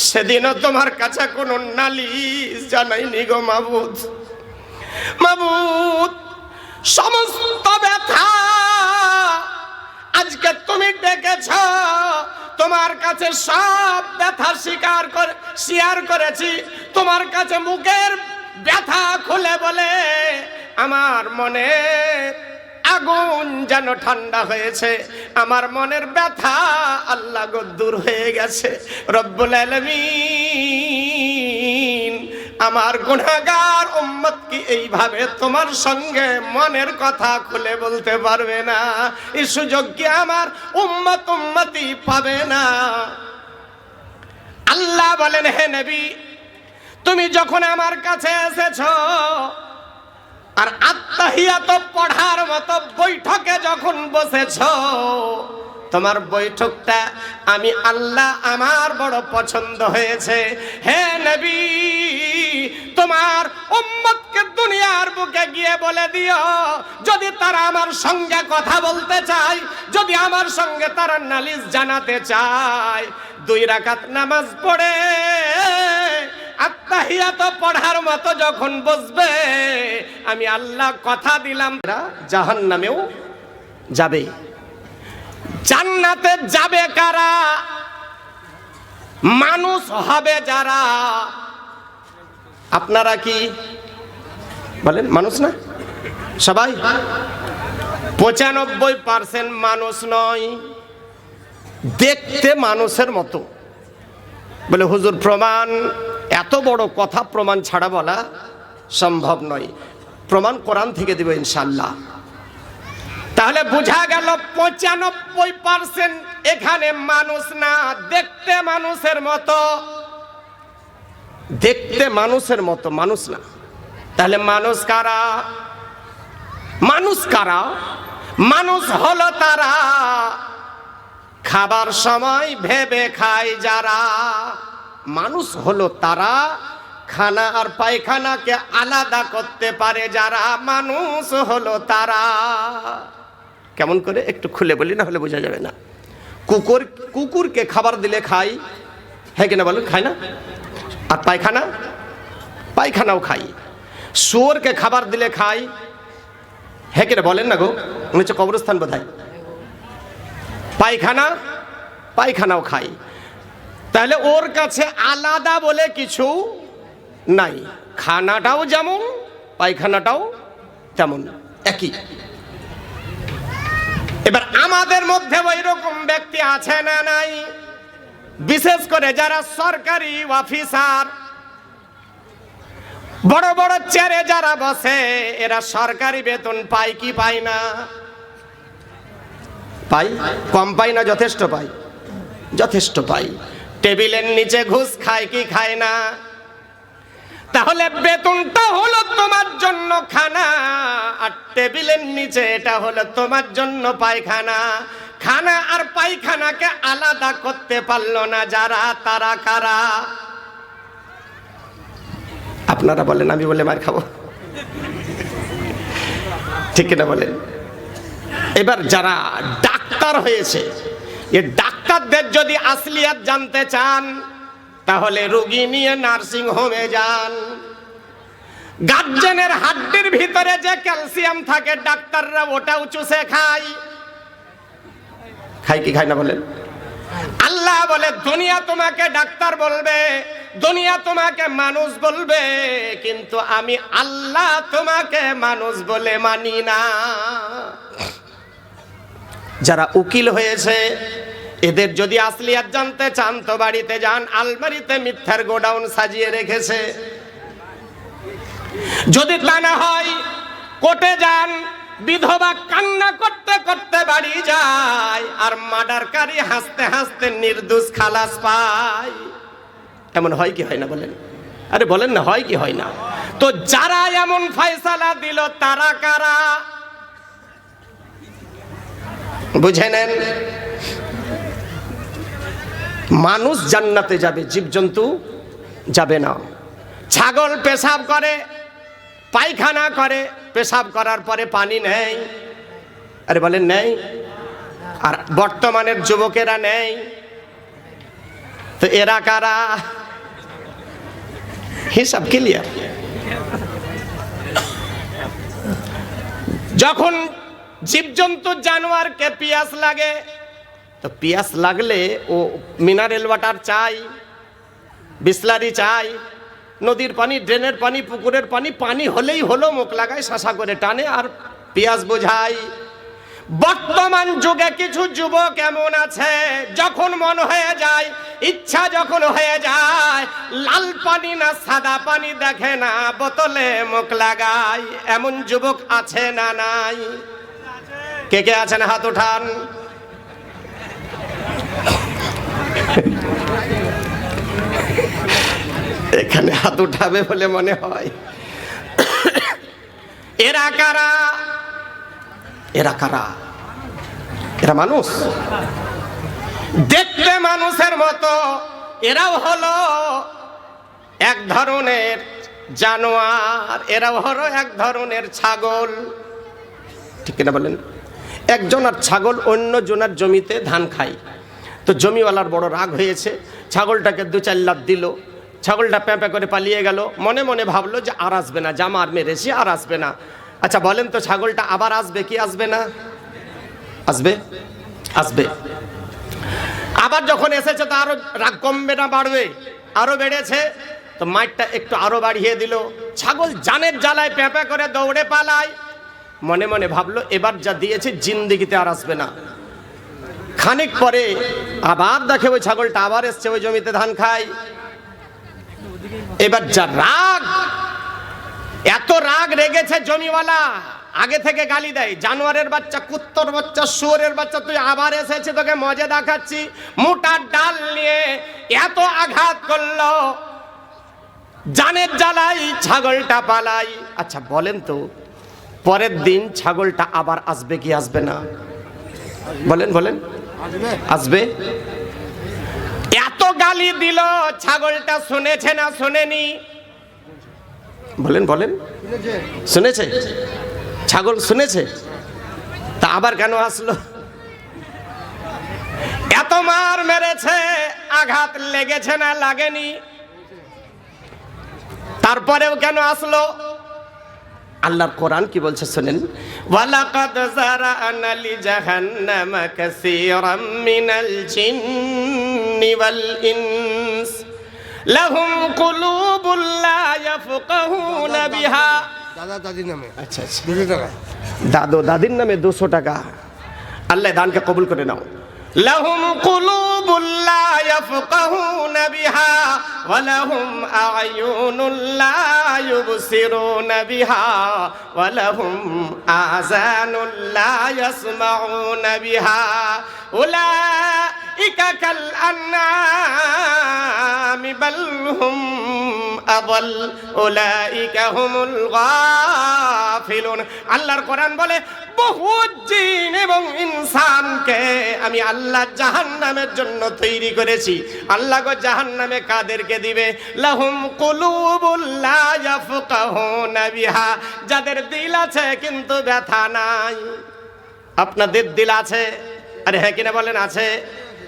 সেদিনও তোমার কাছে কোনো নালিশ জানাইনি গো মাবুদ। মাবুদ সমস্ত ব্যথা আজকে তুমি ডেকেছ, তোমার কাছে সব ব্যথা শেয়ার করেছি, তোমার কাছে মুখের ব্যথা খুলে বলে আমার মনে আগুন যেন ঠান্ডা হয়েছে, আমার মনের ব্যথা আল্লাহ গো দূর হয়ে গেছে। রব্বুল আলামিন আমার গুনাহগার উম্মত কি এইভাবে তোমার সঙ্গে মনের কথা খুলে বলতে পারবে না? এই সুযোগ কি আমার উম্মতি পাবে না? আল্লাহ বলেন, হে নবী, তুমি যখন আমার কাছে এসেছো আর আত্তাহিয়াত পড়ার মতো বৈঠকে যখন বসেছো, তোমার বৈঠকটা আমি আল্লাহ আমার বড় পছন্দ হয়েছে। হে নবী, তোমার উম্মতকে দুনিয়ার বুকে গিয়ে বলে দিও, যদি তারা আমার সঙ্গে কথা বলতে চায়, যদি আমার সঙ্গে তারা নালিশ জানাতে চায়, 2 রাকাত নামাজ পড়ে আত্তাহিয়াত পড়ার মতো যখন বসবে, আমি আল্লাহ কথা দিলাম জাহান্নামেও যাবে। জান্নাতে যাবে কারা? মানুষ হবে যারা। আপনারা কি বলেন মানুষ না? সবাই 95% মানুষ নয়, দেখতে মানুষের মতো। বলে হুজুর প্রমাণ? এত বড় কথা প্রমাণ ছাড়া বলা সম্ভব নয়। প্রমাণ কোরআন থেকে দেব ইনশাআল্লাহ। তাহলে বোঝা গেল 95% এখানে মানুষ না, দেখতে মানুষের মতো। দেখতে মানুষের মতো, মানুষ না। তাহলে মানুষ কারা? মানুষ কারা? মানুষ হলো তারা খাবার সময় ভেবে খায় যারা। মানুষ হলো তারা খানা আর পায়খানাকে আলাদা করতে পারে যারা। মানুষ হলো তারা। কেমন করে একটু খুলে বলি, না হলে বোঝা যাবে না। কুকুরকে খাবার দিলে খায়, হ্যাঁ কিনা বলুন? খায় না? আর পায়খানাও খাই। শুয়োরকে খাবার দিলে খায়, হ্যাঁ কিনা বলেন না গো? মনে হচ্ছে কবরস্থান বোধহয়। পায়খানাও খাই। তাহলে ওর কাছে আলাদা বলে কিছু নাই। খানাটাও যেমন, পায়খানাটাও তেমন, একই। এবার আমাদের মধ্যে ওই রকম ব্যক্তি আছে না নাই? বিশেষ করে যারা সরকারি অফিসার, বড় বড় চেয়ারে যারা বসে, এরা সরকারি বেতন পায় কি পায় না? পাই? কম পাই না যথেষ্ট পাই? যথেষ্ট পাই। টেবিলের নিচে ঘুষ খায় কি খায় না? তাহলে বেতনটা হলো তোমার জন্য খানা, আর টেবিলের নিচে এটা হলো তোমার জন্য পায়খানা। খানা আর পায়খানাকে আলাদা করতে পারলো না যারা, তারা কারা? আপনারা বলেন, আমি বলে মার খাবো? ঠিক কিনা বলেন? এবার যারা ডাক্তার হয়েছে, এই ডাক্তারদের যদি আসলিয়াত জানতে চান, তাহলে রোগী নিয়ে নার্সিং হোমে যান। গার্জেনের হাড্ডির ভিতরে যে ক্যালসিয়াম থাকে, ডাক্তাররা ওটাও চুষে খায়। খায় কি খায় না বলেন? আল্লাহ বলে, দুনিয়া তোমাকে ডাক্তার বলবে, দুনিয়া তোমাকে মানুষ বলবে, কিন্তু আমি আল্লাহ তোমাকে মানুষ বলে মানি না। যারা উকিল হয়েছে, এদের যদি আসলিয়াত জানতে চান তো বাড়িতে যান, আলমারিতে মিথ্যার গোডাউন সাজিয়ে রেখেছে। যদি তা না হয় কোর্টে যান, বিধবা কান্না করতে করতে বাড়ি যায়, আর মার্ডারকারী হাসতে হাসতে নির্দোষ খালাস পায়। এমন হয় কি হয় না বলেন? আরে বলেন না, হয় কি হয় না? তো যারা এমন ফয়সালা দিল তারা কারা? বুঝে নেন। মানুষ জান্নাতে যাবে, জীবজন্তু যাবে না। ছাগল পেশাব করে, পায়খানা করে, পেশাব করার পরে পানি নেই। আরে বলেন নেই? আর বর্তমানের যুবকেরা নেই। তো এরা কারা? হিসাব ক্লিয়ার। যখন জীবজন্তু জানোয়ারকে পিয়াস লাগে, তো পিয়াস লাগলে ও মিনারেল ওয়াটার চাই, বিসলারি চাই, নদীর পানি, ড্রেনের পানি, পুকুরের পানি, পানি হলেই হলো, মুখ লাগায়, শাসা করে টানে আর পিয়াস বোঝায়। বর্তমান যুগে কিছু যুবক এমন আছে, যখন মন হয়ে যায়, ইচ্ছা যখন হয়ে যায়, লাল পানি না সাদা পানি দেখে না, বোতলে মুখ লাগায়। এমন যুবক আছে না নাই? কে কে আছেন হাত উঠান। এখানে হাত উঠাবে বলে মনে হয়। এরা কারা? এরা কারা? এরা মানুষ, দেখতে মানুষের মতো, এরাও হলো এক ধরনের জানোয়ার, এরাও হলো এক ধরনের ছাগল। ঠিক কিনা বলেন? একজন আর ছাগল অন্য জনের জমিতে ধান খায়, তো জমিওয়ালার বড় রাগ হয়েছে, ছাগলটাকে 2-4 লাফ দিল। ছাগলটা প্যাঁপে করে পালিয়ে গেল। মনে মনে ভাবলো যে আর আসবে না, জামার মেরেছি, আর আসবে না। আচ্ছা বলেন তো, ছাগলটা আবার আসবে কি আসবে না? আসবে, আসবে। আবার যখন এসেছে তো আরো রাগ কমবে না বাড়বে? আরো বেড়েছে, তো মাঠটা একটু আরো বাড়িয়ে দিল। ছাগল জানের জ্বালায় প্যাঁপে করে দৌড়ে পালায়। মনে মনে ভাবলো এবার যা দিয়েছে জিন্দেগিতে আর আসবে না। খানিক পরে আবার দেখে ওই ছাগলটা আবার এসছে, ওই জমিতে ধান খায়। এবার যা রাগ, এত রাগ রেগেছে জমিওয়ালা, আগে থেকে গালি দেয়, জানোয়ারের বাচ্চা, কুত্তর বাচ্চা, শুয়োরের বাচ্চা, তুই আবার এসেছে, তোকে মজা দেখাচ্ছি। মোটা ডাল নিয়ে এত আঘাত করলো, জানের জ্বালাই ছাগলটা পালাই। আচ্ছা বলেন তো, পরের দিন ছাগলটা আবার আসবে কি আসবে না? বলেন বলেন, আসবে। এত গালি দিল, ছাগলটা শুনেছে না শুনেনি? বলেন বলেন, শুনেছে? ছাগল শুনেছে, তা আবার কেন আসলো? এত মার মেরেছে, আঘাত লেগেছে না লাগেনি? তারপরেও কেন আসলো? আল্লাহর কোরআন কি বলছে শুনেন। ওয়ালাকাদ যারানা লিজাহান্নামা কাসীরাম মিনাল জিন্নি ওয়াল ইনস লাহুম কুলুবুল লা ইয়াফকাহুনা বিহা। দাদা দাদির নামে, আচ্ছা আচ্ছা, 200 টাকা। দাদু দাদির নামে 200 টাকা। আল্লাহ দানকে কবুল করে নাও। লাহুম কুলুবুল লা ইয়াফকাহুনা বিহা ওয়া লাহুম আ'য়ুনুল লা ইউবসিরুনা বিহা ওয়া লাহুম আযানুল লা ইয়াসমাউনা বিহা উলাইকা কাল আনআমি বাল হুম আযাল উলাইকা হুমুল গাফিলুন। আল্লাহর কোরআন বলে, বহু জিন এবং ইনসানকে আমি আল্লাহ জাহান্নামের জন্য তৈরি করেছি। আল্লাহ গো জাহান্নামে কাদেরকে দিবে? লাহুম কুলুবুল লা ইয়াফকাহুনা বিহা, যাদের দিল আছে কিন্তু ব্যথা নাই। আপনাদের দিল আছে? আরে হ্যাঁ কিনা বলেন, আছে?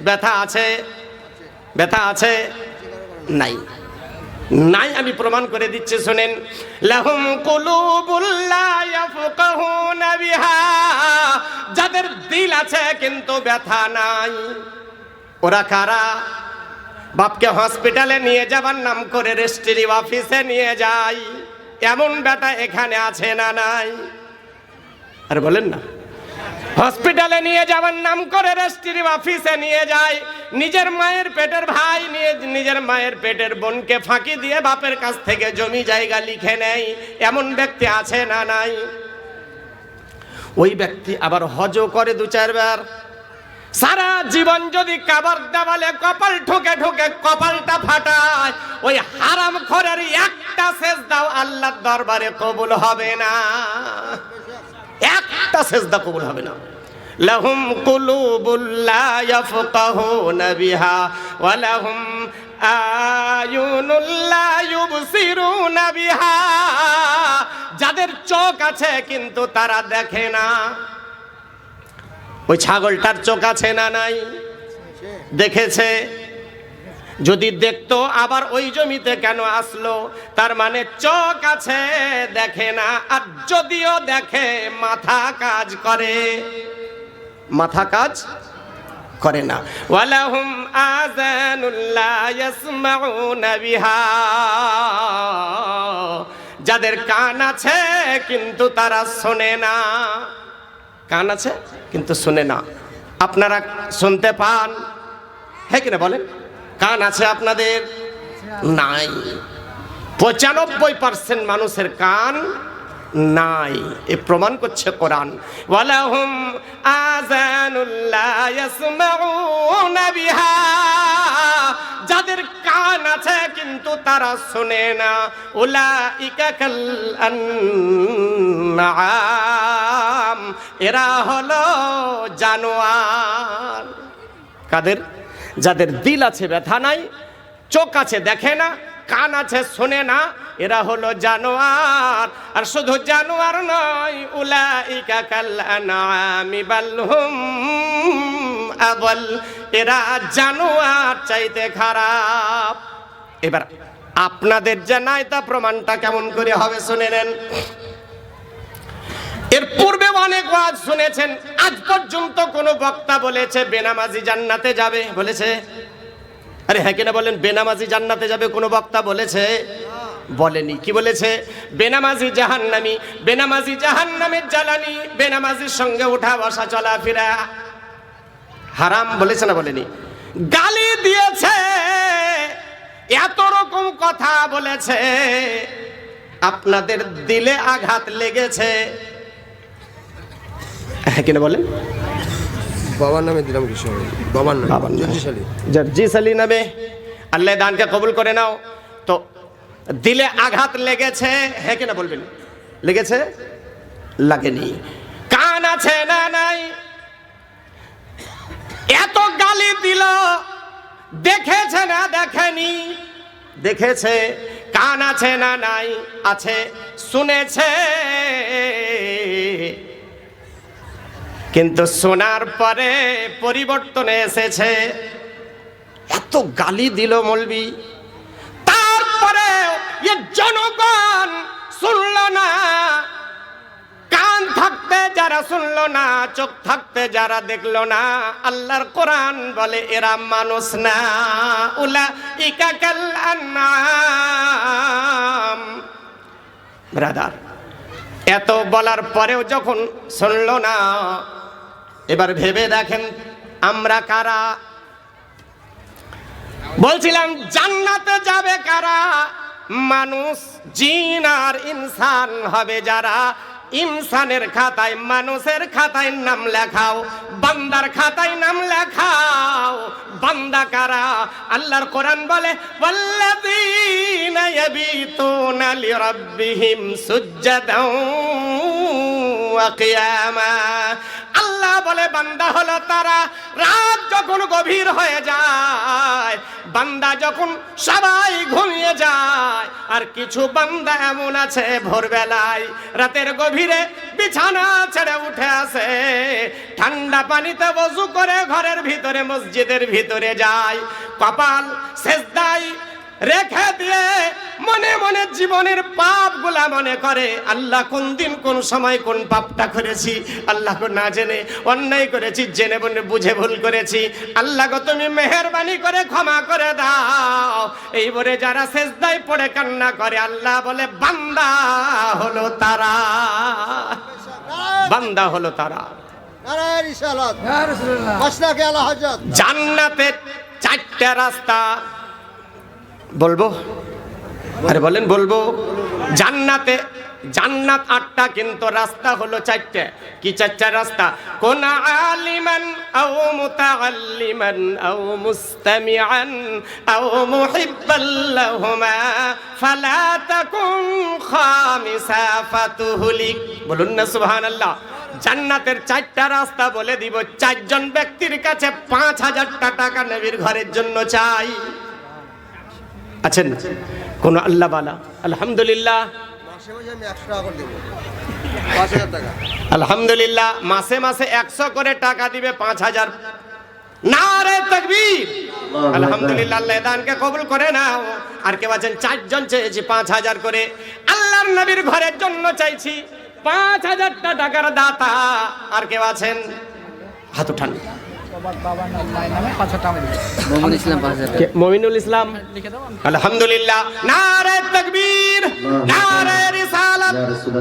ব্যথা আছে? ব্যথা আছে? নাই, নাই। আমি প্রমাণ করে দিচ্ছি শুনেন। লাহুম কুলুবুল লা ইয়াফকাহুনা বিহা, যাদের দিল আছে কিন্তু ব্যথা নাই। ওরা কারা? বাপকে হসপিটালে নিয়ে যাবার নাম করে রেজিস্ট্রি অফিসে নিয়ে যায়, এমন ব্যথা এখানে আছে না নাই? আরে বলেন না। হসপিটালে নিয়ে যাওয়ার নাম করে রেজিস্ট্রি অফিসে নিয়ে যায়, নিজের মায়ের পেটের ভাই নিয়ে নিজের মায়ের পেটের বোনকে ফাঁকি দিয়ে বাপের কাছ থেকে জমি জায়গা লিখে নেয়, এমন ব্যক্তি আছে না নাই? ওই ব্যক্তি আবার হজও করে 2-4 বার। সারা জীবন যদি কাবার দেওয়ালে কপাল ঠুকে ঠুকে কপালটা ফাটায়, ওই হারাম খোরের একটা সেজদাও আল্লাহর দরবারে কবুল হবে না, একটা সেজদা কবুল হবে না। লাহুম কুলুবুল লা ইয়াফকাহুনা বিহা ওয়া লাহুম আ'য়ুনুল লা ইউবসিরুনা বিহা, যাদের চোখ আছে কিন্তু তারা দেখে না। ওই ছাগলটার চোখ আছে না নাই? দেখেছে। যদি দেখতো আবার ওই জমিতে কেন আসলো? তার মানে চোখ আছে, দেখে না। আর যদিও দেখে, মাথা কাজ করে, মাথা কাজ করে না। ওয়ালাহুম আযানুল লা ইয়াসমাউনা বিহা, যাদের কান আছে কিন্তু তারা শোনে না। কান আছে কিন্তু শুনে না। আপনারা শুনতে পান, হ্যাঁ কিনা বলেন? কান আছে আপনাদের? নাই। 95% মানুষের কান নাই, এ প্রমাণ করছে কোরআন। ওয়ালাহুম আযানুল লা ইয়াসমাউনা বিহা, যাদের কান আছে কিন্তু তারা শুনে না। উলাইকা কাল আনআম, এরা হলো জানোয়ার। কাদের? যাদের দিল আছে ব্যথা নাই, চোখ আছে দেখে না, কান আছে শোনে না, এরা হলো জানোয়ার। আর শুধু জানোয়ার নয়, উলাইকা কাল আনআমি বাল হুম আযাল, এরা জানোয়ার চাইতে খারাপ। এবার আপনাদের যে নাই তা প্রমাণটা কেমন করে হবে শুনে নেন। এর পূর্বে অনেক ওয়াজ শুনেছেন, আজ পর্যন্ত কোন বক্তা বলেছে বেনামাজি জান্নাতে যাবে? বলেছে? আরে হ্যাঁ কিনা বলেন? বেনামাজি জান্নাতে যাবে কোন বক্তা বলেছে? বলেনি। কি বলেছে? বেনামাজি জাহান্নামী, বেনামাজি জাহান্নামের জ্বালানি, বেনামাজির সঙ্গে উঠা বসা চলাফেরা হারাম বলেছে না বলেনি? গালি দিয়েছে, এত রকম কথা বলেছে, আপনাদের দিলে আঘাত লেগেছে, হ্যাঁ কিনা বলেন? বাবার নামে দিলাম কিছু, বাবার নাম জার্জিস আলী নামে। আল্লাহ দানকে কবুল করে নাও। তো দিলে আঘাত লেগেছে, হ্যাঁ কিনা বলবেন? লেগেছে? লাগেনি। কান আছে না নাই? এত গালি দিল, দেখেছে না দেখেনি? দেখেছে। কান আছে না নাই? আছে। শুনেছে, কিন্তু শোনার পরে পরিবর্তন এসেছে। এত গালি দিল মৌলবি, তারপরে জনগণ শুনল না। কান থাকতে যারা শুনল না, চোখ থাকতে যারা দেখল না, আল্লাহর কোরআন বলে এরা মানুষ না। উলাইকা কাল আনআম। ব্রাদার, এত বলার পরেও যখন শুনল না, এবার ভেবে দেখেন আমরা কারা। বলছিলাম জান্নাতে যাবে কারা? মানুষ, জিন আর ইনসান হবে যারা। ইনসানের খাতায়, মানুষের খাতায় নাম লেখাও, বান্দার খাতায় নাম লেখাও। বান্দা কারা? আল্লাহর কোরআন বলে ওয়াল্লাযীনা ইয়াবিতুনা লিরাব্বিহিম সুজদাও ওয়া কিয়ামা। আল্লাহ বলে বান্দা হলো তারা, রাত যখন গভীর হয়ে যায়, বান্দা যখন সবাই ঘুমিয়ে যায়, আর কিছু বান্দা এমন আছে ভোরবেলায় রাতের গভীরে বিছানা ছেড়ে উঠে আসে, ঠান্ডা পানিতে ওযু করে ঘরের ভিতরে মসজিদের ভিতরে যায়, কপাল সিজদায় রেখে দিয়ে মনে মনে জীবনের পাপগুলা মনে করে, আল্লাহ কোন দিন কোন সময় কোন পাপটা করেছি, আল্লাহ গো না জেনে অন্যায় করেছি, জেনে বলে বুঝে ভুল করেছি, আল্লাহ গো তুমি মেহেরবানি করে ক্ষমা করে দাও। এই বলে যারা সিজদায় পড়ে কান্না করে, আল্লাহ বলে বান্দা হলো তারা, বান্দা হলো তারা। জান্নাতের 4টা রাস্তা বলবো? আরে বলেন বলবো? জান্নাতে, জান্নাত 8টা কিন্তু রাস্তা হলো 4টে। কি 4টা রাস্তা? কোন আলিমান আও মুতাআল্লিমান আও মুস্তামিআন আও মুহিব্বাল লাহুমা ফালা তাকুন খামিসা ফাতুহলিক। বলুন না সুবহানাল্লাহ। জান্নাতের 4টা রাস্তা বলে দিব। 4 জন ব্যক্তির কাছে 5000 টাকা নবীর ঘরের জন্য চাই। আছেন কোন আল্লাহ বালা? আলহামদুলিল্লাহ, আলহামদুলিল্লাহ, মাসে মাসে 100 করে টাকা দিবে 5000। নারে তাকবীর, আলহামদুলিল্লাহ। আল্লাহ দানকে কবুল করে নাও। আর কেউ আছেন 4 জন চেয়েছি 5000 করে, আল্লাহর নবীর ঘরের জন্য চাইছি 5000 টাকার দাতা। আর কেউ আছেন? হাত উঠান। বাবার নাম মায়ের নামে 500 টাকা দিয়েছে। মোহাম্মদ ইসলাম 5000 টাকা। মমিনুল ইসলাম, লিখে দাও আমি আলহামদুলিল্লাহ, নারে তাকবীর, নারে রিসালাত।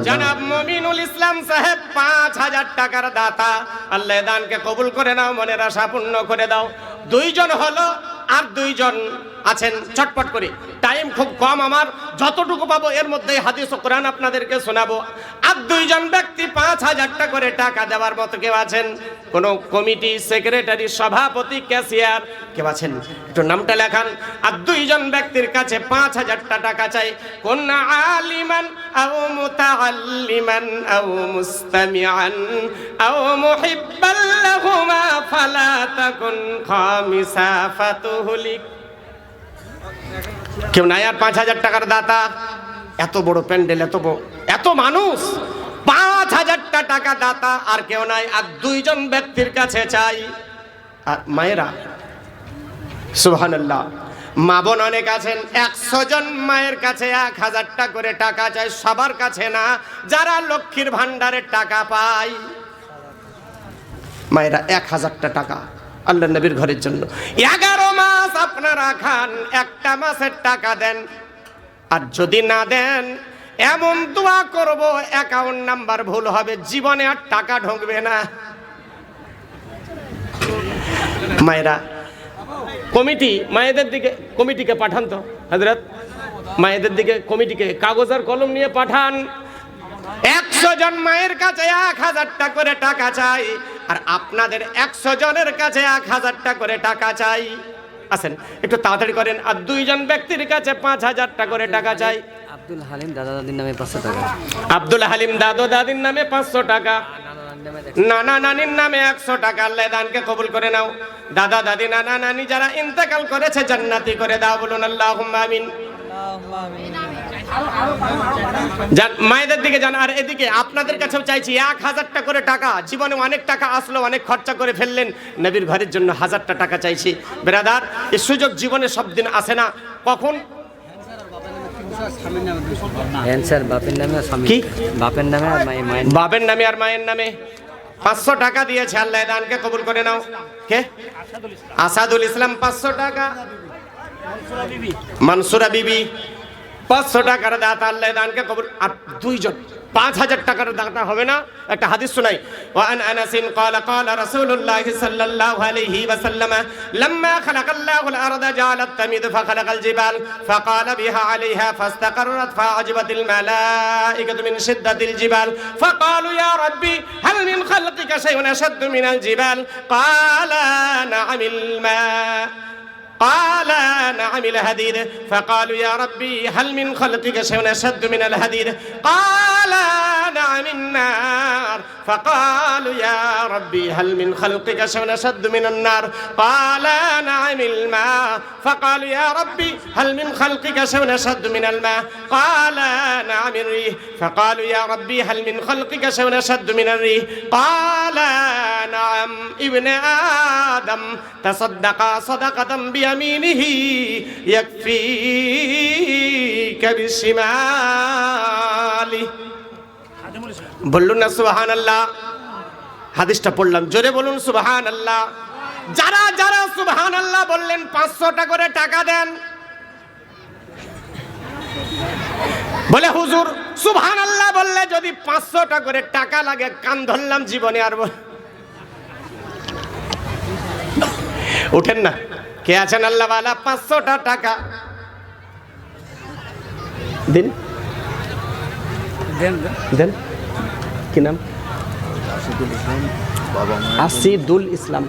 জনাব মমিনুল ইসলাম সাহেব 5000 টাকার দাতা। আল্লাহ দানকে কবুল করে নাও, মনের আশা পূর্ণ করে দাও। দুইজন হলো, আর দুইজন আছেন। চটপট করে, টাইম খুব কম আমার, যতটুকু পাবো এর মধ্যেই হাদিস ও কোরআন আপনাদেরকে শোনাবো। আর দুইজন ব্যক্তি 5000 টাকা করে টাকা দেওয়ার মতো কেউ আছেন? কোন কমিটি, সেক্রেটারি, সভাপতি, ক্যাশিয়ার কেউ আছেন? একটু নামটা লেখান। আর দুইজন ব্যক্তির কাছে 5000 টাকা চাই। কোন আলিমান আও মুতাআল্লিমান আও মুস্তামিআন আও মুহিব্বান লাহুমা ফালা তাকুন খামিসা ফাতুহলিক। কেউ নাই আর 5000 টাকার দাতা? এত বড় প্যান্ডেল, এত মানুষ, 5000 টাকা দাতা আর কেউ নাই। আর দুইজন ব্যক্তির কাছে চাই। আর মায়েরা, সুবহানাল্লাহ, মা বোন অনেক আছেন। 100 জন মায়ের কাছে 1000 টাকা করে টাকা চাই। সবার কাছে না, যারা লক্ষ্মীর ভান্ডারের টাকা পায়। মায়েরা 1000 টাকা আল্লাহ নবীর ঘরের জন্য। 11 মাস আপনারা খান, একটা মাসের টাকা দেন। আর যদি না দেন, এমন দোয়া করব অ্যাকাউন্ট নাম্বার ভুল হবে, জীবনে আর টাকা ঢুকবে না। মায়েরা, কমিটি মায়েদের দিকে, কমিটিকে পাঠান তো হযরত, মায়েদের দিকে কমিটিকে কাগজ আর কলম নিয়ে পাঠান। 100 জন মায়ের কাছে 1000 টাকা করে টাকা চাই। আর আপনাদের 100 জনের কাছে 1000 টাকা করে টাকা চাই। আছেন? একটু তাড়াতাড়ি করেন। আর দুইজন ব্যক্তির কাছে 5000 টাকা করে টাকা চাই। আব্দুল হালিম দাদা দাদির নামে 500 টাকা। আব্দুল হালিম দাদু দাদির নামে 500 টাকা। নানা নানির নামে 100 টাকা। আল্লাহ দানকে কবুল করে নাও। দাদা দাদি, নানা নানি যারা ইন্তেকাল করেছে জান্নাতি করে দাও, বলুন আল্লাহুম্মা আমিন। যান, মায়েদের দিকে যান। আর এদিকে আপনাদের কাছেও চাইছি 1000 টাকা করে টাকা। জীবনে অনেক টাকা আসলো, অনেক খরচা করে ফেললেন, নবীর ঘরের জন্য 1000 টাকা চাইছি। ব্রাদার, এই সুযোগ জীবনে সব দিন আসে না। কখন অ্যানসার বাপের নামে আর স্বামী, কি? বাপের নামে আর মায়ের বাবের নামে আর মায়ের নামে 500 টাকা দিয়েছে। আল্লাহ দানকে কবুল করে নাও। কে? আসাদুল ইসলাম 500 টাকা। মনসুরা বিবি 500 টাকার দাতা। আল্লাহ দানকে কবুল। আর দুইজন 5000 টাকার দাতা হবে না? একটা হাদিস শোনাই। ওয়ান আনাসিন ক্বালা ক্বালা রাসূলুল্লাহ সাল্লাল্লাহু আলাইহি ওয়াসাল্লাম লাম্মা খালাকাল্লাহুল আরদা জাআলাত তামিদ ফাখালাকাল জিবাল ফাকালা বিহা আলাইহা ফাস্তাকাররাত ফাআজবাতিল মালাইকাতু মিন শিদ্দাতিল জিবাল ফাকালু ইয়া রাব্বি হাল মিন খালকিকা শাইউন আশাদ্দু মিনাল জিবাল ক্বালা না'মিল মা قال نعم الحديد فقالوا يا ربي هل من خلقك شيء أشد من الحديد قال نعم النار فقالوا يا ربي هل من خلقك شيء أشد من النار قال نعم الماء فقالوا يا ربي هل من خلقك شيء أشد من الماء قال نعم الريح فقالوا يا ربي هل من خلقك شيء أشد من الريح قال نعم ابن آدم تصدق صدقة بيمينه يكفيك بالشمال বলুন না সুবহানাল্লাহ। হাদিসটা পড়লাম, জোরে বলুন সুবহানাল্লাহ। যারা যারা সুবহানাল্লাহ বললেন 500 টাকা করে টাকা দেন। বলে হুজুর সুবহানাল্লাহ বললে যদি 500 টাকা করে টাকা লাগে, কান ধরলাম জীবনে আর উঠেন না। কে আছেন আল্লাহ ওয়ালা? 500 টাকা দিন দেন দেন। কি নাম? আসিদুল ইসলাম।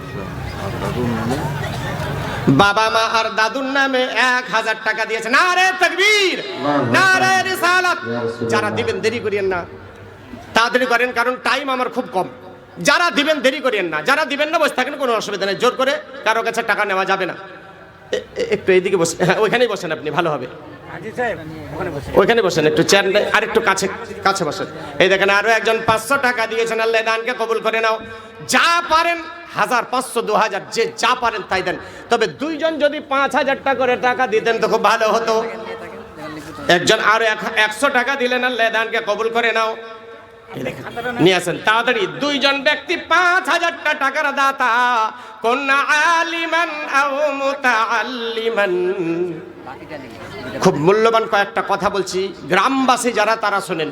বাবা মা আর দাদুর নামে 1000 টাকা দিয়েছে। নারে তাকবীর, নারে রিসালাত। যারা দিবেন দেরি করিয়েন না, তাড়াতাড়ি করেন, কারণ টাইম আমার খুব কম। যারা দিবেন দেরি করিয়েন না, যারা দিবেন না বসে থাকেন, কোনো অসুবিধা নেই। জোর করে কারো কাছে টাকা নেওয়া যাবে না। একটু এইদিকে বসে, হ্যাঁ ওইখানেই বসেন, আপনি ভালো হবে। ওইখানে বসেন, একটু চেয়ার আর একটু কাছে কাছে বসেন। এই দেখেন আরো একজন 500 টাকা দিয়েছেন। আল্লাহ দানকে কবুল করে নাও। যা পারেন 1000, 500, 2000 যে যা পারেন তাই দেন। তবে দুইজন যদি 5000 টাকা করে টাকা দিতেন তো খুব ভালো হতো। একজন আরো 100 টাকা দিলেন। আল্লাহ দানকে কবুল করে নাও। নিয়ে আসেন তাড়াতাড়ি। দুইজন ব্যক্তি 5,000 টাকার দাতা, কন্যা আলিমান আও মুতাআল্লিমান। খুব মূল্যবান কয়েকটা কথা বলছি, গ্রামবাসী যারা তারা শোনেন।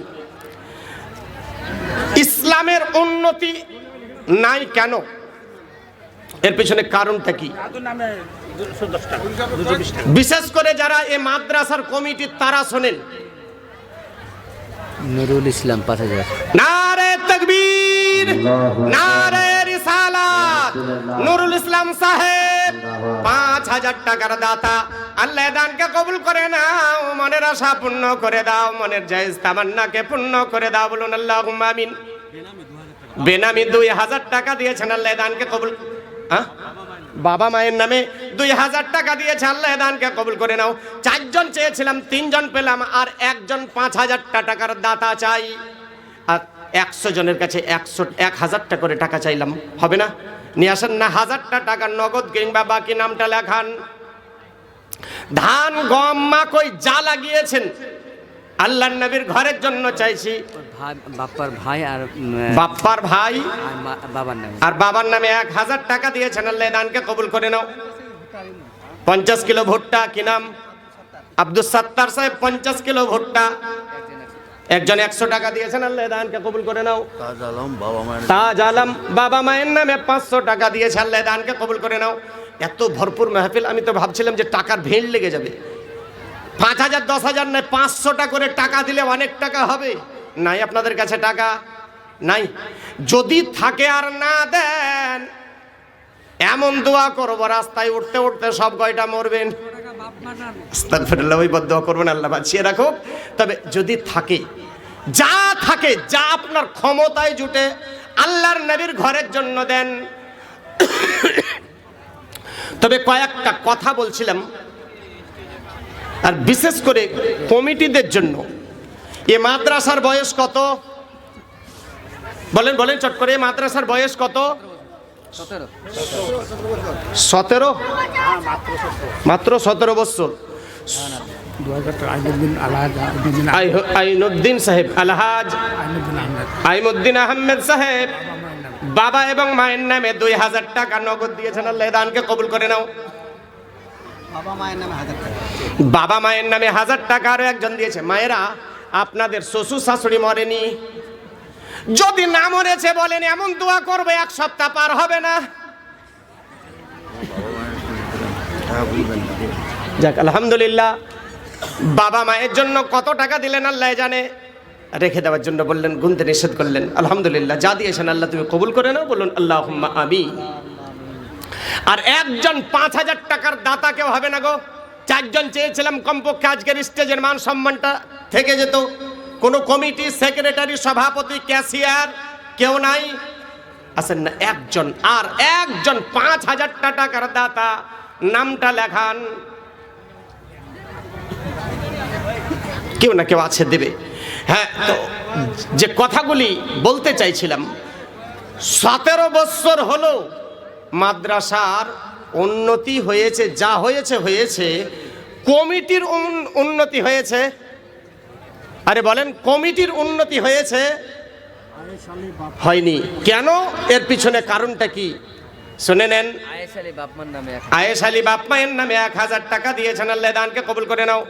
ইসলামের উন্নতি নাই কেন, এর পিছনে কারণটা কি? বিশেষ করে যারা এই মাদ্রাসার কমিটি তারা শোনেন। নুরুল ইসলাম 5,000। নারে তাকবীর, নারে রিসালাত। নুরুল ইসলাম সাহেব 5,000 টাকার দাতা। আল্লাহ দানকে কবুল করে নাও, মনের আশা পূর্ণ করে দাও, মনের জায়েজ তামান্নাকে পূর্ণ করে দাও, বলুন আল্লাহুম্মা আমিন। বেনামি 2,000 টাকা দিয়েছেন, আল্লাহ দানকে কবুল। বাবা মায়ের নামে 2,000 টাকা দিয়েছে, আল্লাহ দানকে কবুল করে নাও। 4 জন চেয়েছিলাম, 3 জন পেলাম, আর একজন 5,000 টাকার দাতা চাই। আর 100 জনের কাছে 1,000 টাকা করে টাকা চাইলাম, হবে না? নিয়ে আসেন না 1000 টাকা নগদ, কিংবা বাকি নামটা লেখান। ধান গম মাকই যা লাগিয়েছেন আল্লাহর নবীর ঘরের জন্য চাইছি। বাপ্পার ভাই আর বাপ্পার ভাই বাবার নামে, আর বাবার নামে 1,000 টাকা দিয়েছেন, আল্লাহ দানকে কবুল করে নাও। 50 কিলো ভুট্টা, কি নাম? আব্দুল সত্তার সাহেব 50 কিলো ভুট্টা। একজন 100 টাকা দিয়েছেন, আল্লাহ দানকে কবুল করে নাও। তাজ আলম বাবা মায়ের নামে 500 টাকা দিয়েছে, আল্লাহ দানকে কবুল করে নাও। এত ভরপুর মাহফিল, আমি তো ভাবছিলাম যে টাকার ভিড় লেগে যাবে। 5,000 10,000 নয়, 500টা করে টাকা দিলে অনেক টাকা হবে। নাই আপনাদের কাছে টাকা নাই? যদি থাকে আর না দেন, এমন দোয়া করবো রাস্তায় উঠতে উঠতে সব কয়টা মরবেন। আস্তাগফিরুল্লাহ, ওই বদদোয়া করবেন, আল্লাহ বাঁচিয়ে রাখো। তবে যদি থাকে, যা থাকে, যা আপনার ক্ষমতায় জুটে আল্লাহর নবীর ঘরের জন্য দেন। তবে কয়েকটা কথা বলছিলাম, আর বিশেষ করে কমিটিদের জন্য। এ মাদ্রাসার বয়স কত? বলেন বলেন চট করে, মাদ্রাসার বয়স কত? 17। মাত্র 17 বছর। আইনুদ্দিন সাহেব, আলহাজ আইমুদ্দিন আহমেদ সাহেব বাবা এবং মায়ের নামে 2,000 টাকা নগদ দিয়েছেন, আল্লাহ দানকে কবুল করে নাও। বাবা মায়ের নামে 1,000 টাকা আরো একজন দিয়েছে। মায়েরা, আপনাদের শ্বশুর শাশুড়ি মরেনি, যদি না মরেছে বলেন, এমন দোয়া করবে 1 সপ্তাহ পার হবে না। যাক, আলহামদুলিল্লাহ। বাবা মায়ের জন্য কত টাকা দিলেন আল্লাহ জানে। রেখে দেওয়ার জন্য বললেন, গুনতে নিষেধ করলেন। আলহামদুলিল্লাহ, যা দিয়েছেন আল্লাহ তুমি কবুল করে নাও, বলুন আল্লাহুম্মা আমিন। আর একজন 5,000 টাকার দাতা কেউ হবে না গো। 4 জন চেয়েছিলাম, কমপক্ষে আজকের স্টেজের মান সম্মানটা থেকে যেত। কোনো কমিটি, সেক্রেটারি, সভাপতি, ক্যাশিয়ার কেউ নাই, আছেন না একজন। আর একজন 5,000 টাকার দাতা, নামটা লেখান। কেউ না কেউ আছে, দেবে। হ্যাঁ, তো যে কথাগুলি বলতে চাইছিলাম, 17 বছর হলো মাদ্রাসার উন্নতি হয়েছে, যা হয়েছে হয়েছে। কমিটির উন্নতি হয়েছে। আরে বলেন, কমিটির উন্নতি হয়েছে? হয়নি। কেন? এর পিছনে কারণটা কি শুনে নেন। আয়েশ আলী বাপমার নামে, আয়েশ আলী বাপমায়ের নামে 1,000 টাকা দিয়েছেন, আল্লাহ দানকে কবুল করে নাও।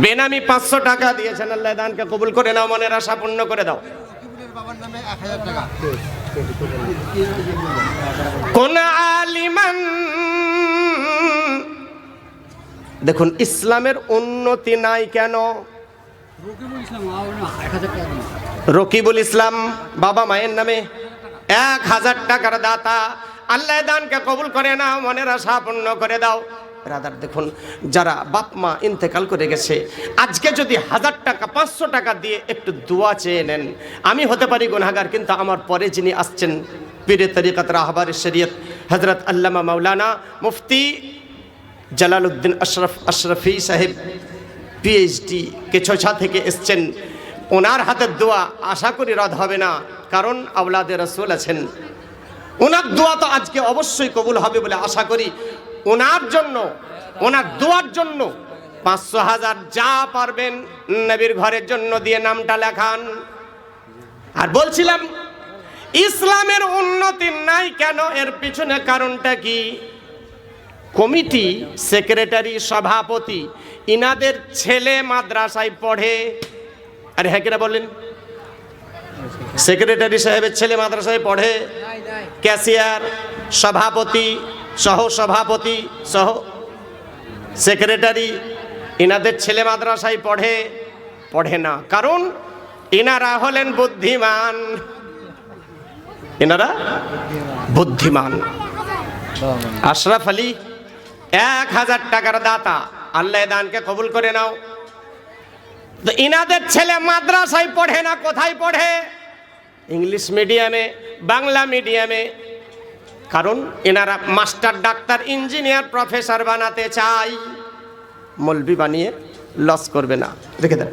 বেনামি 500 টাকা দিয়েছেন, আল্লাহ দানকে কবুল করে নাও, মনের আশা পূর্ণ করে দাও। কোন আলিমান, দেখুন ইসলামের উন্নতি নাই কেন? রকিবুল ইসলাম বাবা মায়ের নামে 1,000 টাকার দাতা, আল্লাহ দানকে কবুল করে নাও, মনের আশা পূর্ণ করে দাও। ব্রাদার, দেখুন যারা বাপ মা ইন্তেকাল করে গেছে, আজকে যদি 1,000 টাকা 500 টাকা দিয়ে একটু দোয়া চেয়ে নেন, আমি হতে পারি গুনাহগার, কিন্তু আমার পরে যিনি আসছেন, পীরে তরিকত রাহবারে শরীয়ত হযরত আল্লামা মাওলানা মুফতি জালালউদ্দিন আশরাফি সাহেব পিএইচডি কেছোছা থেকে এসছেন, ওনার হাতের দোয়া আশা করি রদ হবে না, কারণ আওলাদে রাসূল আছেন। ওনার দোয়া তো আজকে অবশ্যই কবুল হবে বলে আশা করি। ওনার জন্য, ওনার দোয়ার জন্য 500 1000 যা পারবেন নবীর ঘরের জন্য দিয়ে নামটা লেখান। আর বলছিলাম ইসলামের উন্নতি নাই কেন, এর পিছনে কারণটা কি? কমিটি, সেক্রেটারি, সভাপতি ইনাদের ছেলে মাদ্রাসায় পড়ে। আরে হ্যাঁ কিনা বললেন? সেক্রেটারি সাহেবের ছেলে মাদ্রাসায় পড়ে, ক্যাশিয়ার, সভাপতি, সহ সভাপতি, সহ সেক্রেটারি ইনাদের ছেলে মাদ্রাসায় পড়ে? পড়ে না। কারণ ইনারা হলেন বুদ্ধিমান, ইনারা বুদ্ধিমান। আশরাফ আলী 1000 টাকার দাতা, আল্লাহ দানকে কবুল করে নাও। তো ইনাদের ছেলে মাদ্রাসায় পড়ে না, কোথায় পড়ে? ইংলিশ মিডিয়ামে, বাংলা মিডিয়ামে। কারণ এনারা মাস্টার, ডাক্তার, ইঞ্জিনিয়ার, প্রফেসর বানাতে চাই। মৌলবি বানিয়ে লস করবে না। রেখে দেন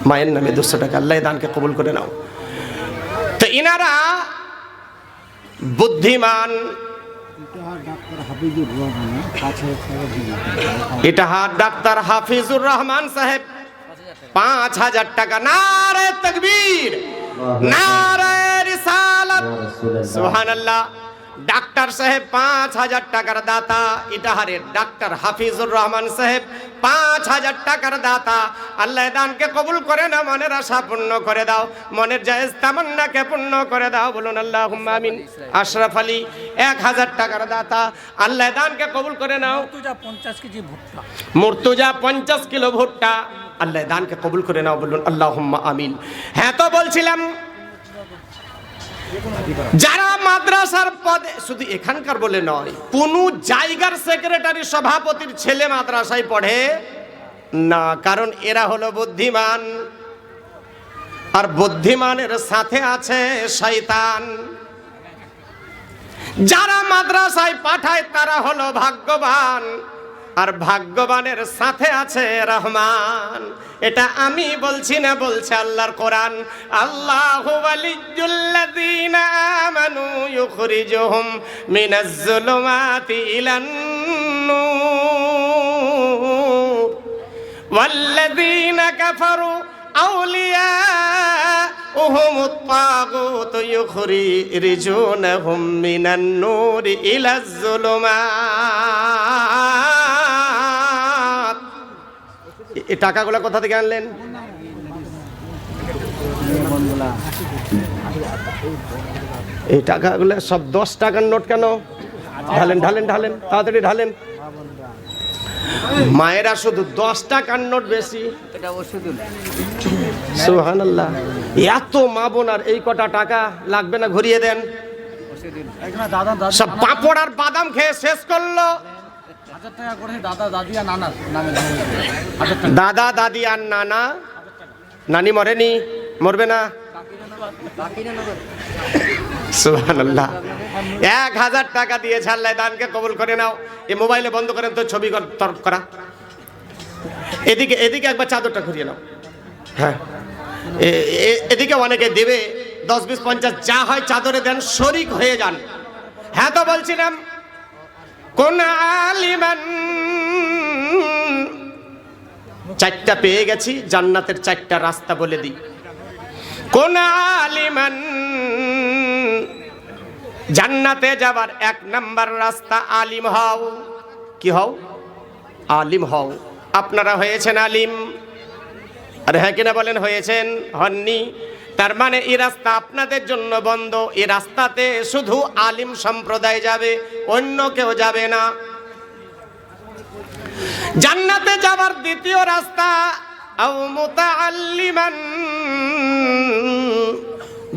মায়ের নামে 200 টাকা, আল্লাহ দানকে কবুল করে নাও। তো ইনারা বুদ্ধিমান। ইটাহার ডাক্তার হাফিজুর রহমান সাহেব 5000 টাকা। নারে তাকবীর, নারে রিসালাত, সুবহানাল্লাহ। ডাক্তার সাহেব 5000 টাকার দাতা। ইটাহারের ডাক্তার হাফিজুর রহমান সাহেব 5000 টাকার দাতা। আল্লাহ দানকে কবুল করে না, মনের আশা পূর্ণ করে দাও, মনের জায়েজ তামান্নাকে পূর্ণ করে দাও, বলুন আল্লাহুম্মা আমিন। আশরাফ আলী 1000 টাকার দাতা। আল্লাহ দানকে কবুল করে নাও। মুর্তুজা 50 কিলো ভুট্টা। আল্লাহ দানকে কবুল করে নাও, বলুন আল্লাহুম্মা আমিন। হ্যাঁ, তো বলছিলাম যারা মাদ্রাসার পদে, শুধু এখানকার বলে নয়, কোন জায়গার সেক্রেটারি, সভাপতির ছেলে মাদ্রাসায় পড়ে না। কারণ এরা হলো বুদ্ধিমান, আর বুদ্ধিমানের সাথে আছে শয়তান। যারা মাদ্রাসায় পাঠায় তারা হলো ভাগ্যবান, আর ভাগ্যবানের সাথে আছে রহমান। এটা আমি বলছি না, বলছে আল্লাহর কোরআন। আল্লাহু ওয়ালিয়্যুল্লাযীনা আমানু ইউখরিজুহুম মিনাজ যুলুমাতি ইলান নূর ওয়াল্লাযীনা কাফারু আউলিয়াউহুমুত তাগুত ইউখরিজুনাহুম মিনান নূরি ইলাজ যুলুমাত। এই টাকাগুলো কোথা থেকে আনলেন? এই টাকাগুলো সব 10 টাকার নোট কেন? ঢালেন ঢালেন ঢালেন, তাড়াতাড়ি ঢালেন। মায়েরা শুধু 10 টাকার নোট বেশি। সুবহানাল্লাহ। এত মা বোন, আর এই কটা টাকা লাগবে না, ঘুরিয়ে দেন। সব পাঁপড় আর বাদাম খেয়ে শেষ করলো। 1000 টাকা করে দাদা দাদি আর নানা নামে। দাদা দাদি আর নানা। নানি মরেনি, মরবে না। সুবহানাল্লাহ। 1000 টাকা দিয়েছে, আল্লাহ দানকে কবুল করে নাও। এই মোবাইলে বন্ধ করেন তো, ছবি তরফ করা। এদিকে এদিকে একবার চাদরটা ঘুরিয়ে নাও। হ্যাঁ, এদিকে অনেকে দেবে 10 20 50 যা হয় চাদরে দেন, শরিক হয়ে যান। হ্যাঁ, তো বলছিলাম কোন আলিমান, 4টা পেয়ে গেছি, জান্নাতের 4টা রাস্তা বলে দিই। কোন আলিমান, জান্নাতে যাবার 1 নাম্বার রাস্তা আলিম হও। কি হও? আলিম হও। আপনারা হয়েছেন আলিম? আরে হ্যাঁ কিনা বলেন? হয়েছেন? হননি? তার মানে এই রাস্তা আপনাদের জন্য বন্ধ। এই রাস্তাতে শুধু আলিম সম্প্রদায় যাবে, অন্য কেউ যাবে না। জান্নাতে যাবার দ্বিতীয় রাস্তা আও মুতাআল্লিমান,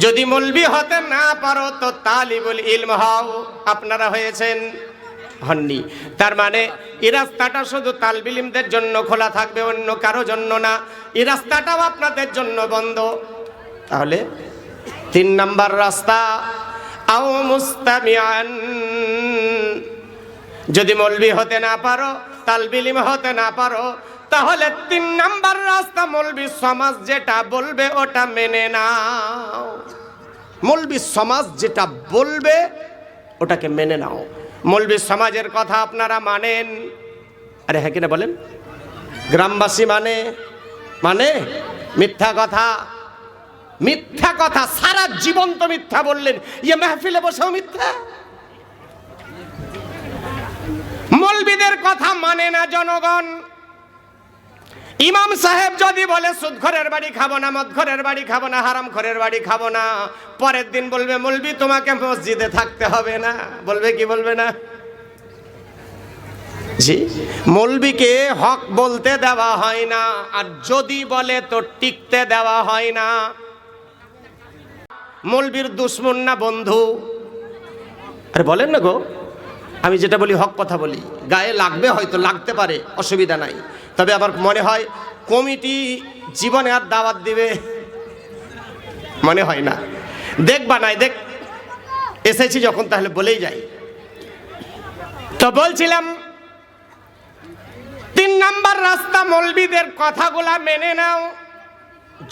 যদি মৌলবি হতে না পারো তো তালিবুল ইলম হও। আপনারা হয়েছেন? হননি। তার মানে এই রাস্তাটা শুধু তালিবুল ইলমদের জন্য খোলা থাকবে, অন্য কারো জন্য না। এই রাস্তাটাও আপনাদের জন্য বন্ধ। তাহলে 3 নাম্বার রাস্তা আও মুস্তামিআন, যদি মৌলবি হতে না পারো, তালিবুল ইলম হতে না পারো, তাহলে 3 নাম্বার রাস্তা মৌলবি সমাজ যেটা বলবে ওটা মেনে নাও। মৌলবি সমাজ যেটা বলবে ওটাকে মেনে নাও। মৌলবি সমাজের কথা আপনারা মানেন? আরে হ্যাঁ কিনা বলেন? গ্রামবাসী মানে মানে মিথ্যা কথা, মিথ্যা কথা, সারা জীবন তো মিথ্যা বললেন, ইয়ে মেহফিলে বসেও মিথ্যা। মৌলবীদের কথা মানে না জনগণ। ইমাম সাহেব যদি বলে সুদখোরের বাড়ি খাবো না, মদখোরের বাড়ি খাবো না, হারামখোরের বাড়ি খাবো না, পরের দিন বলবে মৌলবী তোমাকে মসজিদে থাকতে হবে না। বলবে কি বলবে না? জি, মৌলবীকে হক বলতে দেওয়া হয় না, আর যদি বলে তো টিকতে দেওয়া হয় না। মৌলবীর দুশ্মন না বন্ধু? আরে বলেন না গো, আমি যেটা বলি হক কথা বলি, গায়ে লাগবে হয়তো, লাগতে পারে, অসুবিধা নাই। তবে আবার মনে হয় কমিটি জীবনে আর দাওয়াত দিবে, মনে হয় না। দেখবা নাই, দেখ এসেছি যখন তাহলে বলেই যাই। তো বলছিলাম 3 নাম্বার রাস্তা, মৌলবীদের কথাগুলা মেনে নাও।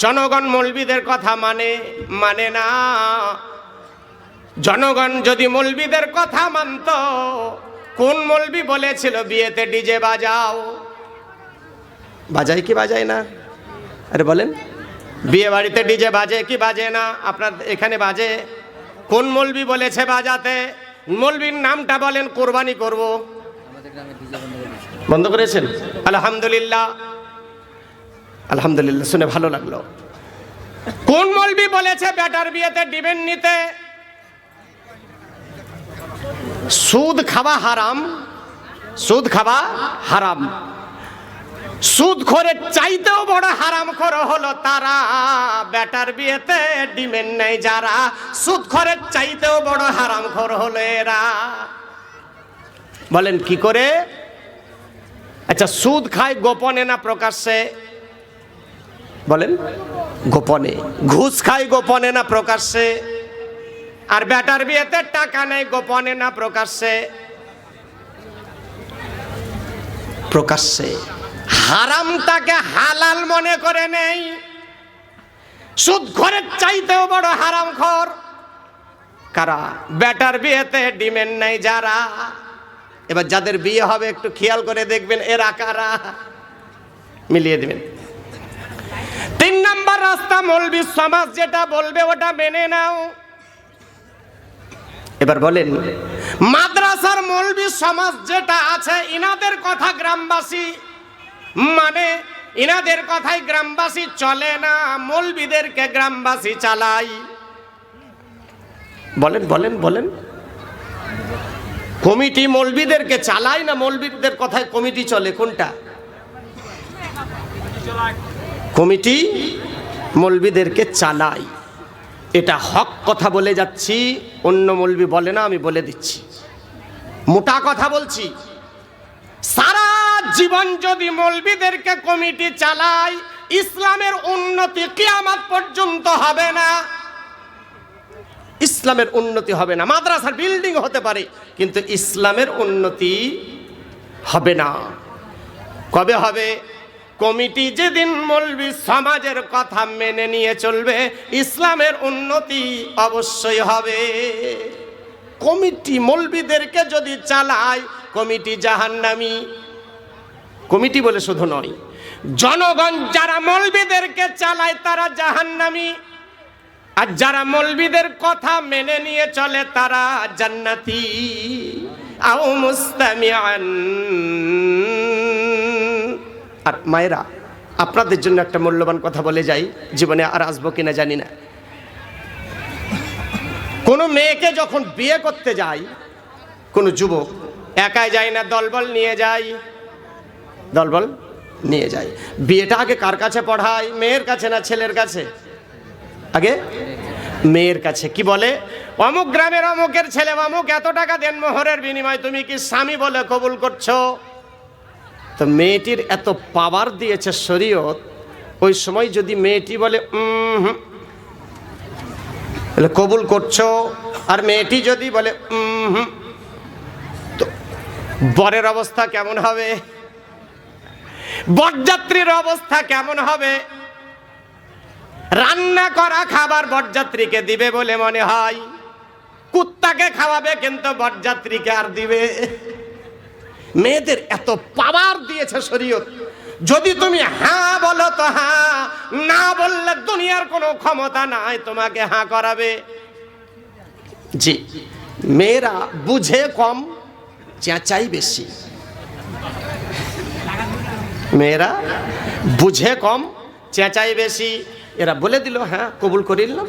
জনগণ মৌলবীদের কথা মানে না। জনগণ যদি মৌলবীদের কথা মানত, কোন মৌলবী বলেছিল বিয়েতে ডিজে বাজাও? বাজায় কি বাজায় না? আরে বলেন, বিয়ে বাড়িতে ডিজে বাজে কি বাজে না? আপনার এখানে বাজে। কোন মৌলবী বলেছে বাজাতে? মৌলবীর নামটা বলেন, কোরবানি করব। আমাদের গ্রামে ডিজে বন্ধ করেছেন? আলহামদুলিল্লাহ, আলহামদুলিল্লাহ, শুনে ভালো লাগলো। কোন মৌলবী বলেছে বেটার বিয়েতে ডিবেন নিতে? সুদ খাওয়া হারাম, সুদ খাওয়া হারাম। সুদখোরের চাইতেও বড় হারামখোর হলো তারা, বেটার বিয়েতে ডিমেন নেই যারা, সুদখোরের চাইতেও বড় হারামখোর হলো এরা। বলেন কি করে? আচ্ছা, সুদ খায় গোপনে না প্রকাশ্যে? বলেন, গোপনে। ঘুষ খায় গোপনে না প্রকাশ্যে? আর বেটার বিয়েতে টাকা নেই গোপনে না প্রকাশ্যে? প্রকাশ্যে। হারামটাকে হালাল মনে করে নেই। সুদখোরের চাইতেও বড় হারামখোর কারা? বেটার বিয়েতে ডিমেন নাই যারা। এবার যাদের বিয়ে হবে একটু খেয়াল করে দেখবেন এরা কারা, মিলিয়ে দিবেন। 3 নাম্বার রাস্তা, মৌলবী সমাজ যেটা বলবে ওটা মেনে নাও। এবার বলেন, মাদ্রাসার মৌলবী সমাজ যেটা আছে, ইনাদের কথা গ্রামবাসী মানে, ইনাদের কথাই গ্রামবাসী চলে না, মৌলবীদেরকে গ্রামবাসী চালাই। বলেন বলেন বলেন, কমিটি মৌলবীদেরকে চালায় না মৌলবীদের কথায় কমিটি চলে? কোনটা? কমিটি মৌলবীদেরকে চালায়। এটা হক কথা বলে যাচ্ছি, অন্য মৌলবী বলে না, আমি বলে দিচ্ছি, মোটা কথা বলছি। সারা জীবন যদি মৌলবীদেরকে কমিটি চালায়, ইসলামের উন্নতি কিয়ামত পর্যন্ত হবে না। ইসলামের উন্নতি হবে না। মাদ্রাসার বিল্ডিং হতে পারে, কিন্তু ইসলামের উন্নতি হবে না। কবে হবে? কমিটি যেদিন মৌলবী সমাজের কথা মেনে নিয়ে চলবে, ইসলামের উন্নতি অবশ্যই হবে। কমিটি মৌলবীদেরকে যদি চালায়, কমিটি জাহান্নামী। কমিটি বলে শুধু নয়, জনগণ যারা মৌলবীদেরকে চালায় তারা জাহান্নামী, আর যারা মৌলবীদের কথা মেনে নিয়ে চলে তারা জান্নাতি। আও মুস্তামিআন। আর মায়েরা, আপনাদের জন্য একটা মূল্যবান কথা বলে যাই, জীবনে আর আসবো কিনা জানি না। কোনো মেয়েকে যখন বিয়ে করতে যায় কোনো যুবক, একাই যায় না, দলবল নিয়ে যায়। দলবল নিয়ে যায়। বিয়েটা আগে কার কাছে পড়ায়? মেয়ের কাছে না ছেলের কাছে? আগে মেয়ের কাছে। কি বলে? অমুক গ্রামের অমুকের ছেলে, অমুক এত টাকা দেন মোহরের বিনিময়, তুমি কি স্বামী বলে কবুল করছো? তো মেয়েটির এত পাওয়ার দিয়েছে শরীয়ত, ওই সময় যদি মেয়েটি বলে বলে কবুল করছো, আর মেয়েটি যদি বলে তো বরের অবস্থা কেমন হবে? বরযাত্রীর অবস্থা কেমন হবে? রান্না করা খাবার বরযাত্রীকে দিবে বলে মনে হয়? কুত্তাকে খাওয়াবে কিন্তু বরযাত্রীকে আর দিবে? মেয়েদের এত পাওয়ার দিয়েছে শরীয়ত, যদি তুমি হ্যাঁ বলো তো হ্যাঁ, না বললে দুনিয়ার কোনো ক্ষমতা নাই তোমাকে হ্যাঁ করাবে। জি, মেয়েরা বুঝে কম, চেঁচাই বেশি। মেয়েরা বুঝে কম, চেঁচাই বেশি। এরা বলে দিল হ্যাঁ কবুল করিলাম,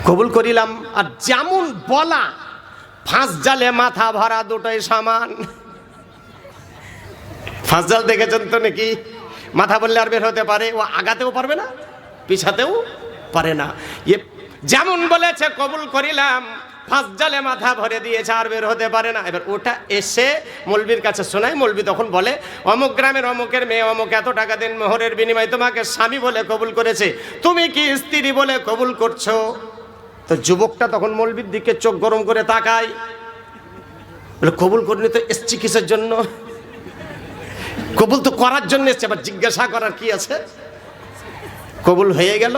কবুল করিলাম। আর যেমন বলা, ফাঁস জালে মাথা ভরা দুটোই সমান। ফাঁস জাল দেখেছেন তো নাকি? মাথা বললে আর বের হতে পারে, ও আগাতেও পারবে না, পিছাতেও পারে না। এ যেমন বলেছে কবুল করিলাম, ফাঁস জালে মাথা ভরে দিয়েছে, আর বের হতে পারে না। এবার ওটা এসে মৌলবীর কাছে শোনায়, মৌলবী তখন বলে অমুক গ্রামের অমুকের মেয়ে অমুক এত টাকা দেন মোহরের বিনিময়ে তোমাকে স্বামী বলে কবুল করেছে, তুমি কি স্ত্রী বলে কবুল করছো? তো যুবকটা তখন মৌলবীর দিকে চোখ গরম করে তাকায়, বলে কবুল করিনি তো, এসছি কিসের জন্য? কবুল তো করার জন্য এসছে, আবার জিজ্ঞাসা করার কি আছে? কবুল হয়ে গেল,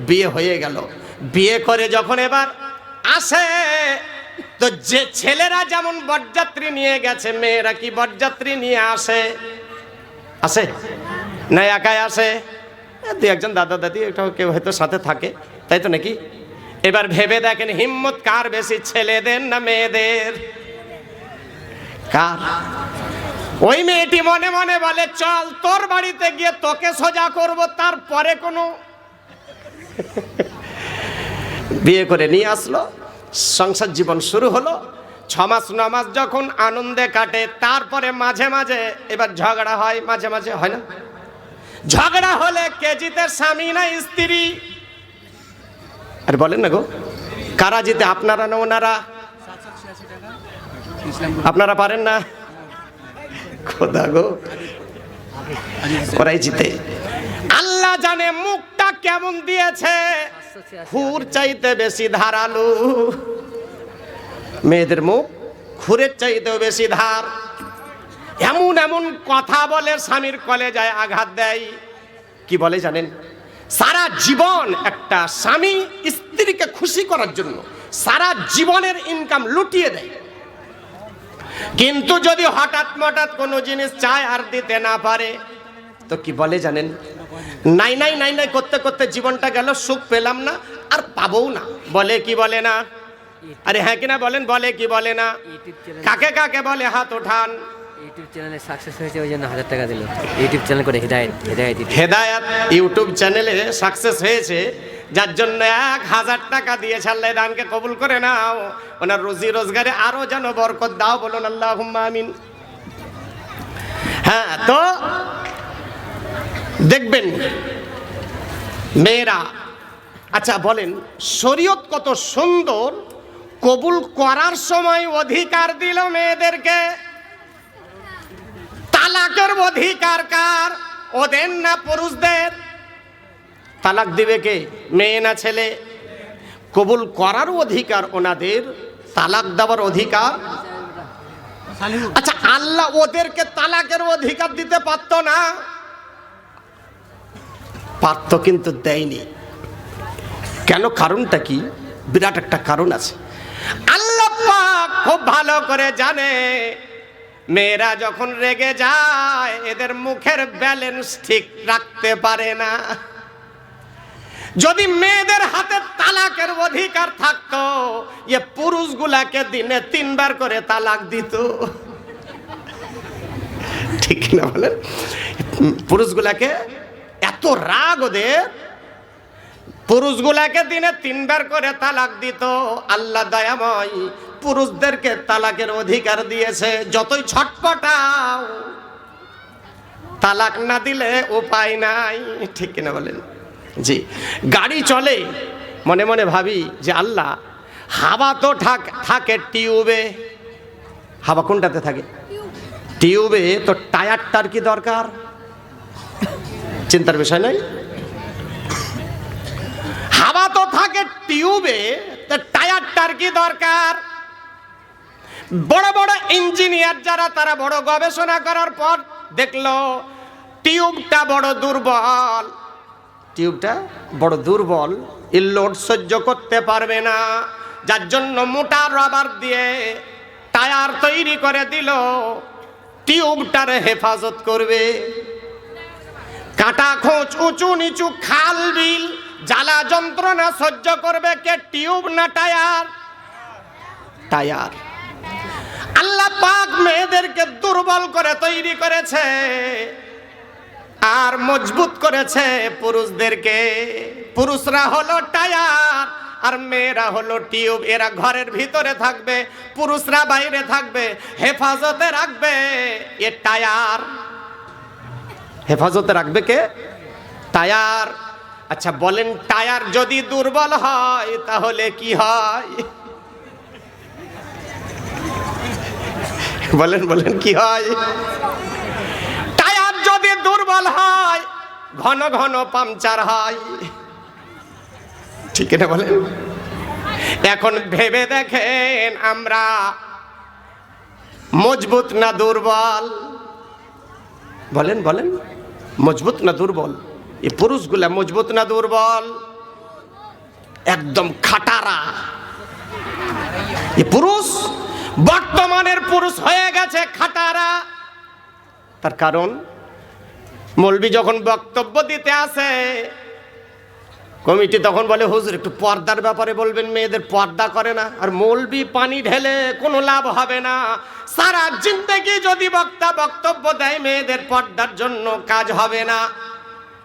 বিয়ে হয়ে গেল। বিয়ে করে যখন এবার আসে, তো যে ছেলেরা যেমন বরযাত্রী নিয়ে গেছে, মেয়েরা কি বরযাত্রী নিয়ে আসে? আসে না একাই আসে? দু একজন দাদা দাদি কেউ হয়তো সাথে থাকে, তাই তো নাকি? এবার ভেবে দেখেন হিম্মত কার বেশি, ছেলেদের না মেয়েদের? কার? ওই মেয়েটি মনে মনে বলে চল তোর বাড়িতে গিয়ে তোকে সোজা করব, তারপরে কোনো বিয়ে করে নিয়ে আসলো, সংসার জীবন শুরু হলো। 6 মাস 9 মাস যখন আনন্দে কাটে, তারপরে মাঝে মাঝে এবার ঝগড়া হয়, মাঝে মাঝে হয় না? ঝগড়া হলে কে জিতে, স্বামী না স্ত্রী? আর বলেন না গো, কারা জিতে, আপনারা না ওনারা? আপনারা পারেন না? খোদা গো, ওরাই জিতে। আল্লাহ জানে মুখটা কেমন দিয়েছে, খুর চাইতে বেশি ধারালু। মেয়েদের মুখ খুরের চাইতেও বেশি ধার। এমন এমন কথা বলে স্বামীর কলেজায় আঘাত দেয়। কি বলে জানেন? সারা জীবন একটা স্বামী স্ত্রীকে খুশি করার জন্য সারা জীবনের ইনকাম লুটিয়ে দেয়, কিন্তু যদি হঠাৎ মঠাৎ কোনো জিনিস চায় আর দিতে না পারে, তো কি বলে জানেন? নাই নাই নাই নাই করতে করতে জীবনটা গেল, সুখ পেলাম না আর পাবও না। বলে কি বলে না? আরে হ্যাঁ কিনা বলেন, বলে কি বলে না? কাকে কাকে বলে হাত ওঠান। ইউটিউব চ্যানেলে সাকসেস হয়েছে, ওই জন্য 1000 টাকা দিল। ইউটিউব চ্যানেল করে হেদায়েত ইউটিউব চ্যানেলে সাকসেস হয়েছে, যার জন্য 1000 টাকা দিয়ে ছাড়লে দানকে কবুল করে নাও, ওনার রুজি রোজগারে আরো যেন বরকত দাও, বলুন আল্লাহুম্মা আমিন। হ্যাঁ, তো দেখবেন মেয়েরা, আচ্ছা বলেন শরীয়ত কত সুন্দর কবুল করার সময় অধিকার দিল মেয়েদেরকে। তালাকের অধিকার কার? ওদের না পুরুষদের? তালাক দিবে কে, মেয়ে না ছেলে? কবুল করার অধিকার ওনাদের, তালাক দেওয়ার অধিকার। আচ্ছা আল্লাহ ওদেরকে তালাকের অধিকার দিতে পারত না? পারত, কিন্তু দেয়নি। কেন? কারণটা কি? বিরাট একটা কারণ আছে। আল্লাহ পাক খুব ভালো করে জানে মেয়েরা যখন রেগে যায় এদের মুখের ব্যালেন্স ঠিক রাখতে পারে না। যদি মেয়েদের হাতে তালাকের অধিকার থাকতো, এ পুরুষগুলাকে দিনে 3 বার করে তালাক দিত। ঠিক না বলেন? পুরুষগুলাকে এত রাগ ওদের, পুরুষগুলাকে দিনে 3 বার করে তালাক দিত। আল্লাহ দয়াময় পুরুষদেরকে তালাকের অধিকার দিয়েছে। যতই ছটপটাও, তালাক না দিলে উপায় নাই। ঠিক কিনা বলেন? জি, গাড়ি চলে, মনে মনে ভাবি যে আল্লাহ হাওয়া তো থাকে টিউবে। হাওয়া কোনটাতে থাকে? টিউবে। তো টায়ারটার কি দরকার? চিন্তার বিষয় নয়? হাওয়া তো থাকে টিউবে, তো টায়ারটার কি দরকার? বড় বড় ইঞ্জিনিয়ার যারা, তারা বড় গবেষণা করার পর দেখলো টিউবটা বড় দুর্বল। টিউবটা বড় দুর্বল, এর লোড সহ্য করতে পারবে না, যার জন্য মোটা রাবার দিয়ে টায়ার তৈরি করে দিল, টিউবটার হেফাজত করবে। কাটা খোঁচ উঁচু নিচু খাল বিল জ্বালা যন্ত্রণা সহ্য করবে কে? টিউব না টায়ার? টায়ার। আল্লাহ পাক মেয়েদেরকে দুর্বল করে তৈরি করেছে আর মজবুত করেছে পুরুষদেরকে। পুরুষরা হলো টায়ার আর মেয়েরা হলো টিউব। এরা ঘরের ভিতরে থাকবে, পুরুষরা বাইরে থাকবে, হেফাজতে রাখবে এ টায়ার। হেফাজতে রাখবে কে? টায়ার। আচ্ছা বলেন, টায়ার যদি দুর্বল হয় তাহলে কি হয়? বলেন বলেন কি হয়? টায়ার যদি দুর্বল হয় ঘন ঘন পাংচার হয়, ঠিক না বলেন? এখন ভেবে দেখেন আমরা মজবুত না দুর্বল? বলেন বলেন, মজবুত না দুর্বল? এই পুরুষগুলা মজবুত না দুর্বল? একদম খাটারা। এই পুরুষ বর্তমানের পুরুষ হয়ে গেছে খাটারা। তার কারণ মৌলবি যখন বক্তব্য দিতে আসে, কমিটি তখন বলে হুজুর একটু পর্দার ব্যাপারে বলবেন, মেয়েদের পর্দা করে না। আর মৌলবি পানি ঢেলে কোনো লাভ হবে না। সারা জিন্দেগি যদি বক্তা বক্তব্য দেয় মেয়েদের পর্দার জন্য, কাজ হবে না।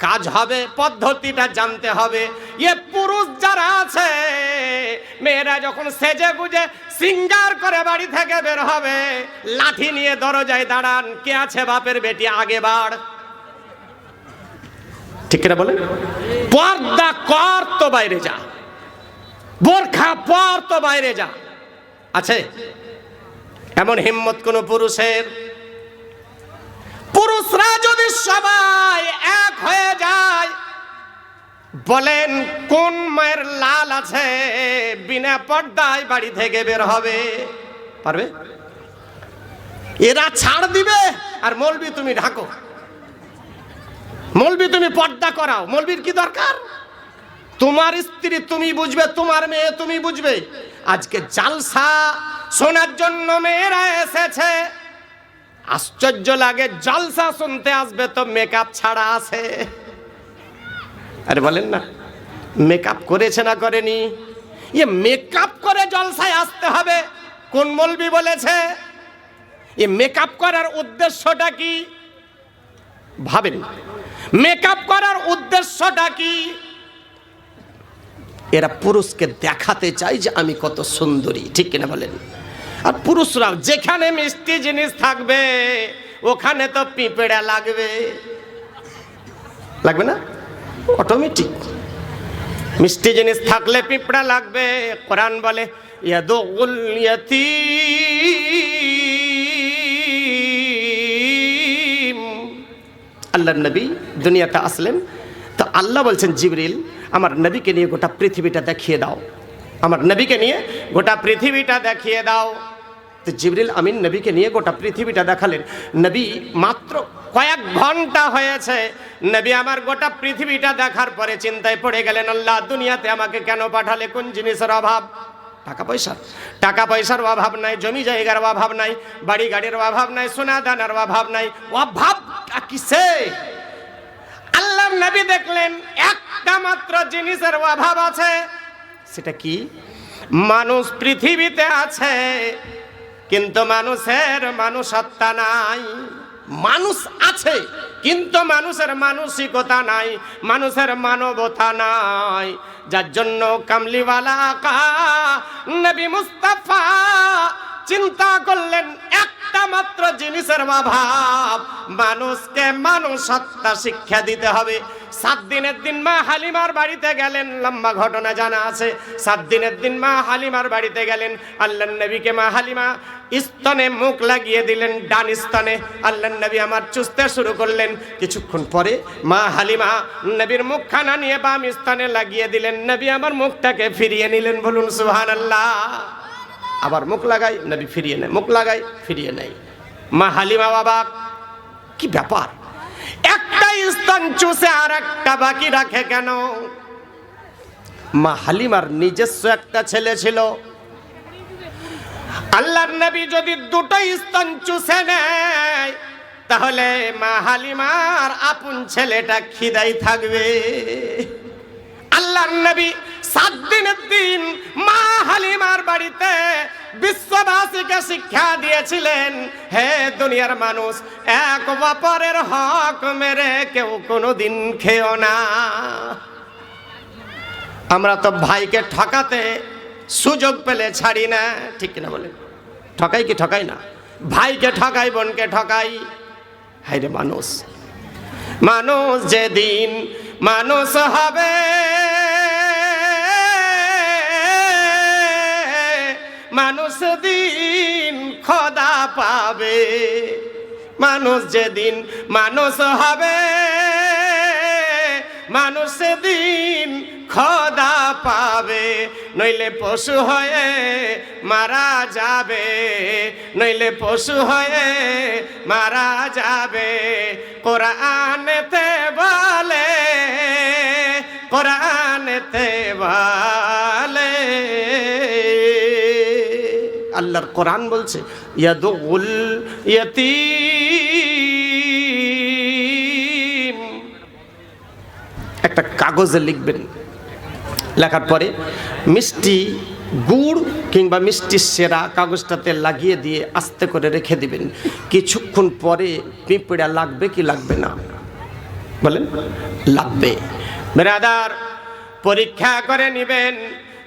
কাজ হবে, পদ্ধতিটা জানতে হবে। এ পুরুষ যারা আছে, মেয়েরা যখন সেজে গুজে সিঙ্গার করে বাড়ি থেকে বের হবে, লাঠি নিয়ে দরজায় দাঁড়ান, কে আছে বাপের বেটি আগে বাড়। ঠিক না বলেন? পর্দা কর তো বাইরে যা, বোরখা পর তো বাইরে যা। আছে এমন হিম্মত কোন পুরুষের? পুরুষরা যদি সবাই এক হয়ে যায়, বলেন কোন মায়ের লাল আছে বিনা পর্দায় বাড়ি থেকে বের হবে? পারবে? এরা ছাড় দিবে আর মৌলবি তুমি ঢাকো, মৌলবি তুমি পর্দা করাও। মৌলবির কি দরকার? তোমার স্ত্রী তুমি বুঝবে, তোমার মেয়ে তুমি বুঝবে। আজকে জালসা শোনার জন্য মেয়েরা এসেছে, আশ্চর্য লাগে। জলসা শুনতে আসবে তো মেকআপ ছাড়া আছে। আরে বলেন না, মেকআপ করেছে না করেনি? এ মেকআপ করে জলসায় আসতে হবে কোন মৌলবি বলেছে? এ মেকআপ করার উদ্দেশ্যটা কি ভাবেন? মেকআপ করার উদ্দেশ্যটা কি? এরা পুরুষকে দেখাতে চায় যে আমি কত সুন্দরী, ঠিক কিনা বলেন? আর পুরুষরাও যেখানে মিষ্টি জিনিস থাকবে ওখানে তো পিঁপড়া লাগবে, লাগবে না? অটোমেটিক মিষ্টি জিনিস থাকলে পিঁপড়া লাগবে। কোরআন বলে ইয়াদুল ইয়াতীম। আল্লাহর নবী দুনিয়াতে আসলেন তো আল্লাহ বলছেন জিবরিল আমার নবীকে নিয়ে গোটা পৃথিবীটা দেখিয়ে দাও, আমার নবীকে নিয়ে গোটা পৃথিবীটা দেখিয়ে দাও। তো জিবরিল আমিন নবীকে নিয়ে গোটা পৃথিবীটা দেখালেন। নবী মাত্র কয়েক ঘন্টা হয়েছে, নবী আমার গোটা পৃথিবীটা দেখার পরে চিন্তায় পড়ে গেলেন, আল্লাহ দুনিয়াতে আমাকে কেন পাঠালে? কোন জিনিসের অভাব? টাকা পয়সা? টাকা পয়সার অভাব নাই, জমি জায়গার অভাব নাই, বাড়ি গাড়ির অভাব নাই, সোনা দানার অভাব নাই। অভাবটা কিসে? আল্লাহ নবী দেখলেন একটা মাত্র জিনিসের অভাব আছে। সেটা কি? মানুষ পৃথিবীতে আছে কিন্তু মানুষের মানুষত্ব নাই। মানুষ আছে কিন্তু মানুষের মানসিকতা নাই, মানুষের মানবতা নাই। যার জন্য কামলিওয়ালা আকা নবী মুস্তাফা চিন্তা করলেন একটা মাত্র জিনিসের অভাব, মানুষকে মানুষত্ব শিক্ষা দিতে হবে। 7 দিনের দিন মা হালিমার বাড়িতে গেলেন, লম্বা ঘটনা জানা আছে। 7 দিনের দিন মা হালিমার বাড়িতে গেলেন। আল্লাহর নবীকে মা হালিমা স্তনে মুখ লাগিয়ে দিলেন, ডান স্তনে। আল্লাহর নবী আমার চুষতে শুরু করলেন। কিছুক্ষণ পরে মা হালিমা নবীর মুখখানা নিয়ে বাম স্তনে লাগিয়ে দিলেন। নবী আমার মুখটাকে ফিরিয়ে নিলেন। বলুন সুবহানাল্লাহ। আবার মুখ লাগাই, নবী ফিরিয়ে নেয়, মুখ লাগাই, ফিরিয়ে নেয়। মা হালিমা অবাক, কি ব্যাপার? একটা স্তন চুষে আর একটা বাকি রাখে কেন? মা হালিমার নিজস্ব একটা ছেলে ছিল। আল্লাহর নবী যদি দুটো স্তন চুষে নেয় তাহলে মা হালিমার আপন ছেলেটা খিদাই থাকবে। আল্লাহর নবী 7 দিনের দিন মা হালিমার বাড়িতে বিশ্ববাসীকে শিক্ষা দিয়েছিলেন, হে দুনিয়ার মানুষ, এক অপরের হক মেরে কেউ কোনোদিন খেও না। আমরা তো ভাইকে ঠকাতে সুযোগ পেলে ছাড়ি না, ঠিক কিনা বলেন? ঠকাই কি ঠকাই না? ভাইকে ঠকাই, বোনকে ঠকাই। হায়রে মানুষ, মানুষ যেদিন মানুষ হবে, মানুষ দিন খোদা পাবে। মানুষ যেদিন মানুষ হবে, মানুষ দিন খোদা পাবে। নইলে পশু হয়ে মারা যাবে, নইলে পশু হয়ে মারা যাবে। কোরআনেতে বলে, কোরআনেতে বলে, আল্লাহর কোরআন বলছে ইয়াদুল ইয়াতীম। একটা কাগজে লিখবেন, লেখার পরে মিষ্টি গুড় কিংবা মিষ্টি সেরা কাগজটাতে লাগিয়ে দিয়ে আস্তে করে রেখে দিবেন। কিছুক্ষণ পরে পিঁপড়া লাগবে কি লাগবে না? বলেন লাগবে। ব্রাদার, পরীক্ষা করে নেবেন,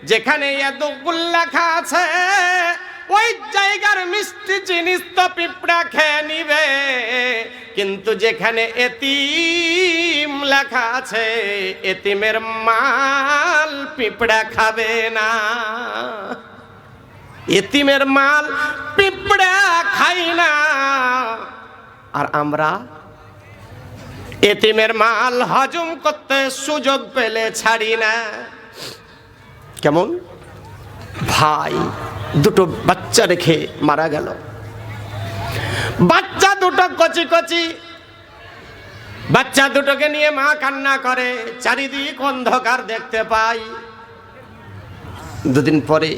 যেখানে ইয়াদুল লেখা আছে ওই জায়গার মিষ্টি জিনিস তো পিঁপড়া খেয়ে নিবে, কিন্তু যেখানে এতিম লেখা আছে এতিমের মাল পিঁপড়া খাবে না। এতিমের মাল পিঁপড়া খাই না, আর আমরা এতিমের মাল হজম করতে সুযোগ পেলে ছাড়ি না। কেমন? ভাই দুটো বাচ্চা রেখে মারা গেল, বাচ্চা দুটো কচি কচি, বাচ্চা দুটোকে নিয়ে মা কান্না করে, চারিদিক অন্ধকার দেখতে পাই। দুদিন পরে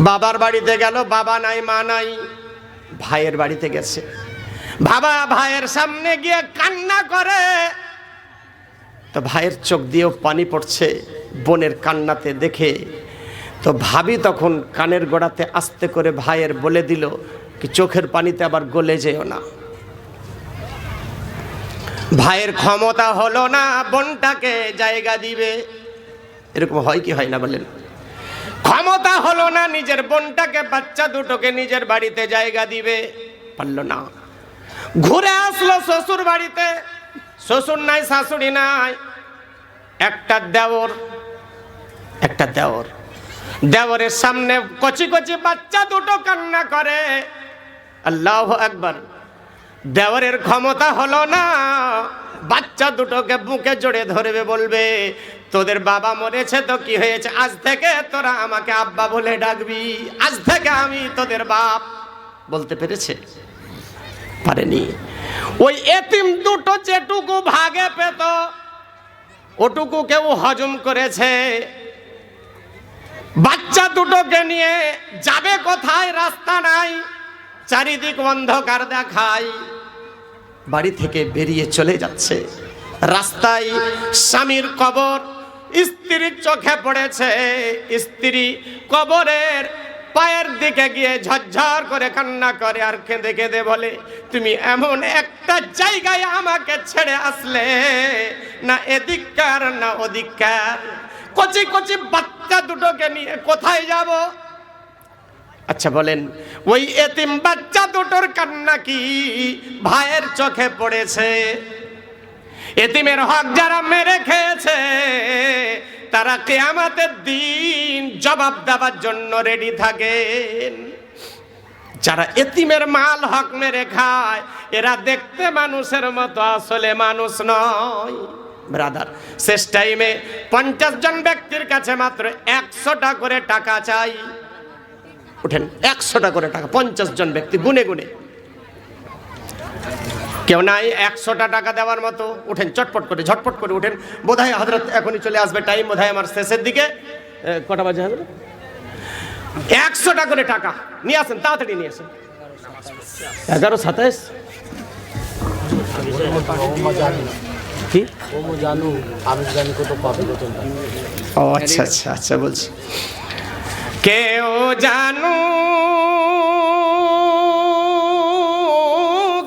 বাবার বাড়িতে গেল, বাবা নাই মা নাই, ভাইয়ের বাড়িতে গেছে। বাবা ভাইয়ের সামনে গিয়ে কান্না করে, তো ভাইয়ের চোখ দিয়েও পানি পড়ছে বোনের কান্নাতে দেখে। তো ভাবি তখন কানের গোড়াতে আস্তে করে ভাইয়ের বলে দিল কি চোখের পানিতে আবার গলে যেও না। ভাইয়ের ক্ষমতা হলো না বোনটাকে জায়গা দিবে, এরকম হয় কি হয় না বলেন? ক্ষমতা হলো না নিজের বোনটাকে, বাচ্চা দুটোকে নিজের বাড়িতে জায়গা দিবে, পারল না। ঘুরে আসলো শ্বশুর বাড়িতে, শ্বশুর নাই শাশুড়ি নাই, একটা দেওর, একটা দেওর। দেওরের সামনে কচি কচি বাচ্চা দুটো কান্না করে। আল্লাহু আকবার। দেওরের ক্ষমতা হলো না বাচ্চা দুটোকে বুকে জড়ে ধরবে, বলবে তোদের বাবা মরেছে তো কি হয়েছে, আজ থেকে তোরা আমাকে আব্বা বলে ডাকবি, আজ থেকে আমি তোদের বাপ। বলতে পেরেছে? পারেনি। ওই এতিম দুটো যেটুকু ভাগে পেত ওটুকু কেউ হজম করেছে। বাচ্চা দুটোকে নিয়ে যাবে কোথায়, রাস্তা নাই, চারিদিক অন্ধকার দেখায়, বাড়ি থেকে বেরিয়ে চলে যাচ্ছে। রাস্তায় স্বামীর কবর, স্ত্রীর চোখে পড়েছে, স্ত্রী কবরের পায়ের দিকে গিয়ে ঝরঝর করে কান্না করে আর কেঁদে কেঁদে বলে তুমি এমন একটা জায়গায় আমাকে ছেড়ে আসলে, না এদিককার না ওদিককার, কচি কচি বাচ্চা দুটোকে নিয়ে কোথায় যাব? আচ্ছা বলেন, ওই এতিম বাচ্চা দুটোর কান্না কি ভাইয়ের চোখে পড়েছে? এতিমের হক যারা মেরে খেয়েছে তারা কিয়ামতের দিন জবাব দেওয়ার জন্য রেডি থাকেন। যারা এতিমের মাল হক মেরে খায় এরা দেখতে মানুষের মতো, আসলে মানুষ নয়। ব্রাদার, শেষ টাইমে 50 জন ব্যক্তির কাছে মাত্র 100টা করে টাকা চাই। উঠেন, 100টা করে টাকা, 50 জন ব্যক্তি গুনে গুনে। কেউ নাই 100টা টাকা দেওয়ার মতো? উঠেন, চটপট করে ঝটপট করে উঠেন। বোধহয় হযরত এখনই চলে আসবে, টাইম বোধহয় আমার শেষের দিকে। কটা বাজে হবে? 100টা করে টাকা নিয়ে আসেন, তাড়াতাড়ি নিয়ে আসেন। 11, 27 কি? ও আচ্ছা আচ্ছা আচ্ছা বলছি, কেউ জানু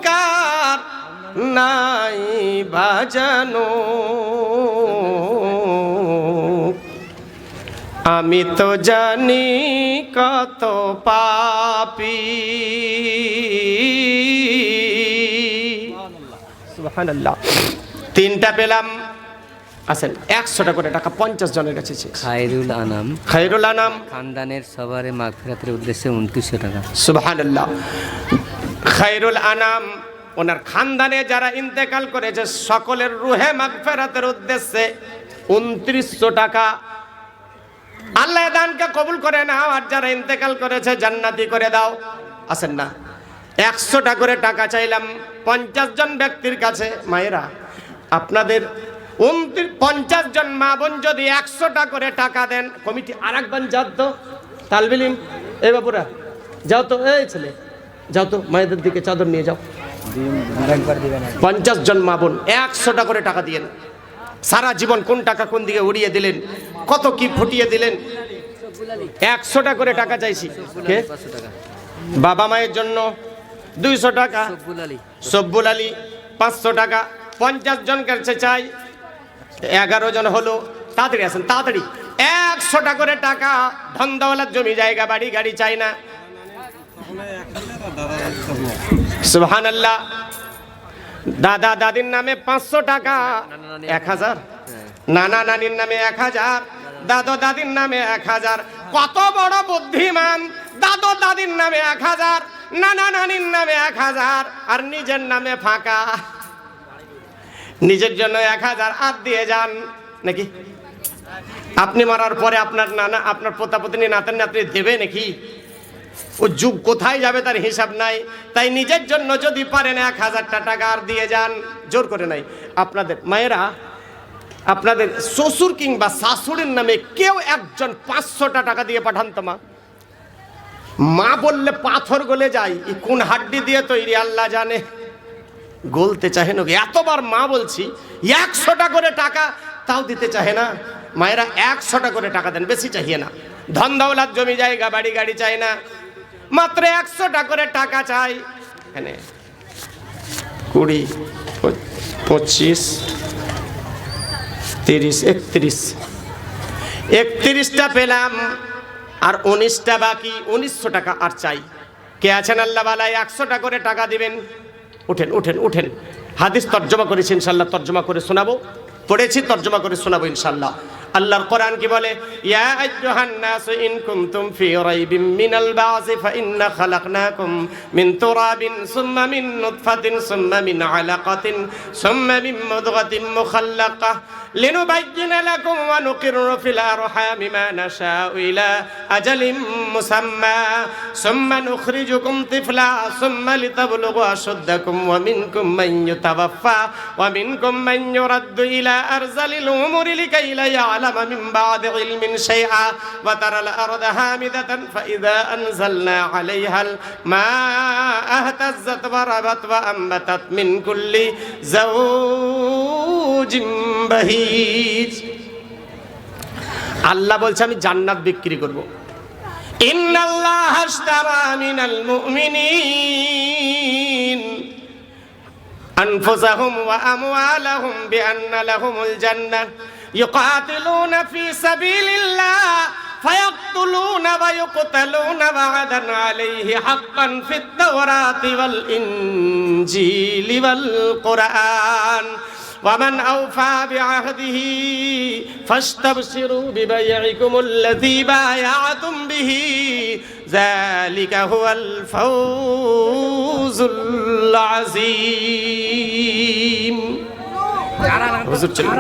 কার নাই বাজানো, আমি তো জানি কত পাপী। সুবহানাল্লাহ। 3টা পেলাম, আছেন 100টা করে টাকা 50 জনের কাছে চেয়েছি। খায়রুল আনাম, খায়রুল আনাম খানদানের সবারে মাগফিরাতের উদ্দেশ্যে 2900 টাকা। সুবহানাল্লাহ। খায়রুল আনাম ওনার খানদানে যারা ইন্তেকাল করেছে সকলের রুহে মাগফিরাতের উদ্দেশ্যে 2900 টাকা। আল্লাহ দানকে কবুল করে নাও, আর যারা ইন্তেকাল করেছে জান্নাতি করে দাও। আছেন না 100টা করে টাকা চাইলাম 50 জন ব্যক্তির কাছে। মায়েরা আপনাদের 50 জন মা বোন যদি 100টা করে টাকা দেন, কমিটি আরেকবার যাও তো, তালবিলিম এই বাবুরা যাও তো, এই ছেলে যাও তো, মায়েদের দিকে চাদর নিয়ে যাও। 50 জন মা বোন 100টা করে টাকা দিয়েন। সারা জীবন কোন টাকা কোন দিকে উড়িয়ে দিলেন, কত কি ফুটিয়ে দিলেন। 100টা করে টাকা চাইছি। কে? 500 টাকা। বাবা মায়ের জন্য 200 টাকা। সব্বুল আলী, সব্বুল আলী 500 টাকা। 50 জন কাছে চাই, 11 জন হলো। তাড়াতাড়ি আসেন তাড়াতাড়ি। 100টা করে টাকা। ধন দৌলত জমি জায়গা বাড়ি গাড়ি চাই না। সুবহানাল্লাহ। দাদা দাদির নামে 500 টাকা, 1000। নানা নানির নামে 1000, দাদা দাদির নামে 1000। কত বড় বুদ্ধিমান! দাদা দাদির নামে 1000, নানা নানির নামে 1000, আর নিজের নামে ফাঁকা। নিজের জন্য 1000 আর দিয়ে যান নাকি? আপনি মারার পরে আপনার নানা, আপনার পোতাপত্নী, নাতের নাতনি দেবে নাকি? ও যুগ কোথায় যাবে তার হিসাব নাই। তাই নিজের জন্য যদি পারেন 1000টা টাকা আর দিয়ে যান, জোর করে নাই। আপনাদের মায়েরা, আপনাদের শ্বশুর কিংবা শাশুড়ির নামে কেউ একজন 500টা টাকা দিয়ে পাঠান তো। মা বললে পাথর গলে যায়, এই কোন হাড্ডি দিয়ে তৈরি আল্লাহ জানে, গলতে চাহে না। এতবার মা বলছি 100টা করে টাকা, তাও দিতে চাহে না। মায়েরা 100টা করে টাকা দেন, বেশি চাহিয়ে না। ধন দৌলত জমি জায়গা বাড়ি গাড়ি চাই না, মাত্র 100টা করে টাকা চাই। এখানে 20, 25, 30, 31টা পেলাম, আর 19টা বাকি। 1900 টাকা আর চাই। কে আছেন আল্লাহ বালাই 100টা করে টাকা দিবেন? উঠেন উঠেন উঠেন। হাদিস তর্জমা করেছি ইনশাল্লাহ, তর্জমা করে শোনাবো। পড়েছি, তর্জমা করে শোনাবো ইনশাল্লাহ। আল্লাহর কোরআন কি বলে? ইয়া আইয়ুহান নাস ইন কুনতুম ফি রাইবিম মিনাল বা'সি ফাইন্না খালাকনাকুম মিন তুরাবিন সুম্মা মিন নুতফাতিন সুম্মা মিন আলাকাতিন সুম্মা মিন মুদগাতিন মুখাল্লাকাহ লিনুবায়্যিনা লাকুম ওয়া নুকিররু ফিল আরহামি মা নাশাউ ইলা আজালিম মুসাম্মা সুম্মা নুখরিজুকুম তিফলা সুম্মা লিতাবলুগু আশুদ্দাকুম ওয়া মিনকুম মান ইউতাওয়াফফা ওয়া মিনকুম মান ইউরাদ্দু ইলা আরযালিল উমুরি লিকাইলা يعلم من بعد علم شيئا وترى الأرض هامدة فإذا أنزلنا عليها الماء اهتزت وربت وأنبتت من كل زوج بهيج। আল্লাহ বলছে আমি জান্নাত বিক্রি করব। ইন্নাল্লাহা আশতারা মিনাল মুমিনিন আনফুসাহুম ওয়া আমওয়ালাহুম বিআন্না লাহুমুল জান্নাহ يقاتلون في سبيل الله فيقتلون ويقتلون وعدا عليه حقا في التوراة والإنجيل والقرآن ومن أوفى بعهده فاستبشروا ببيعكم الذي بايعتم به ذلك هو الفوز العظيم। হুজুর চলুন।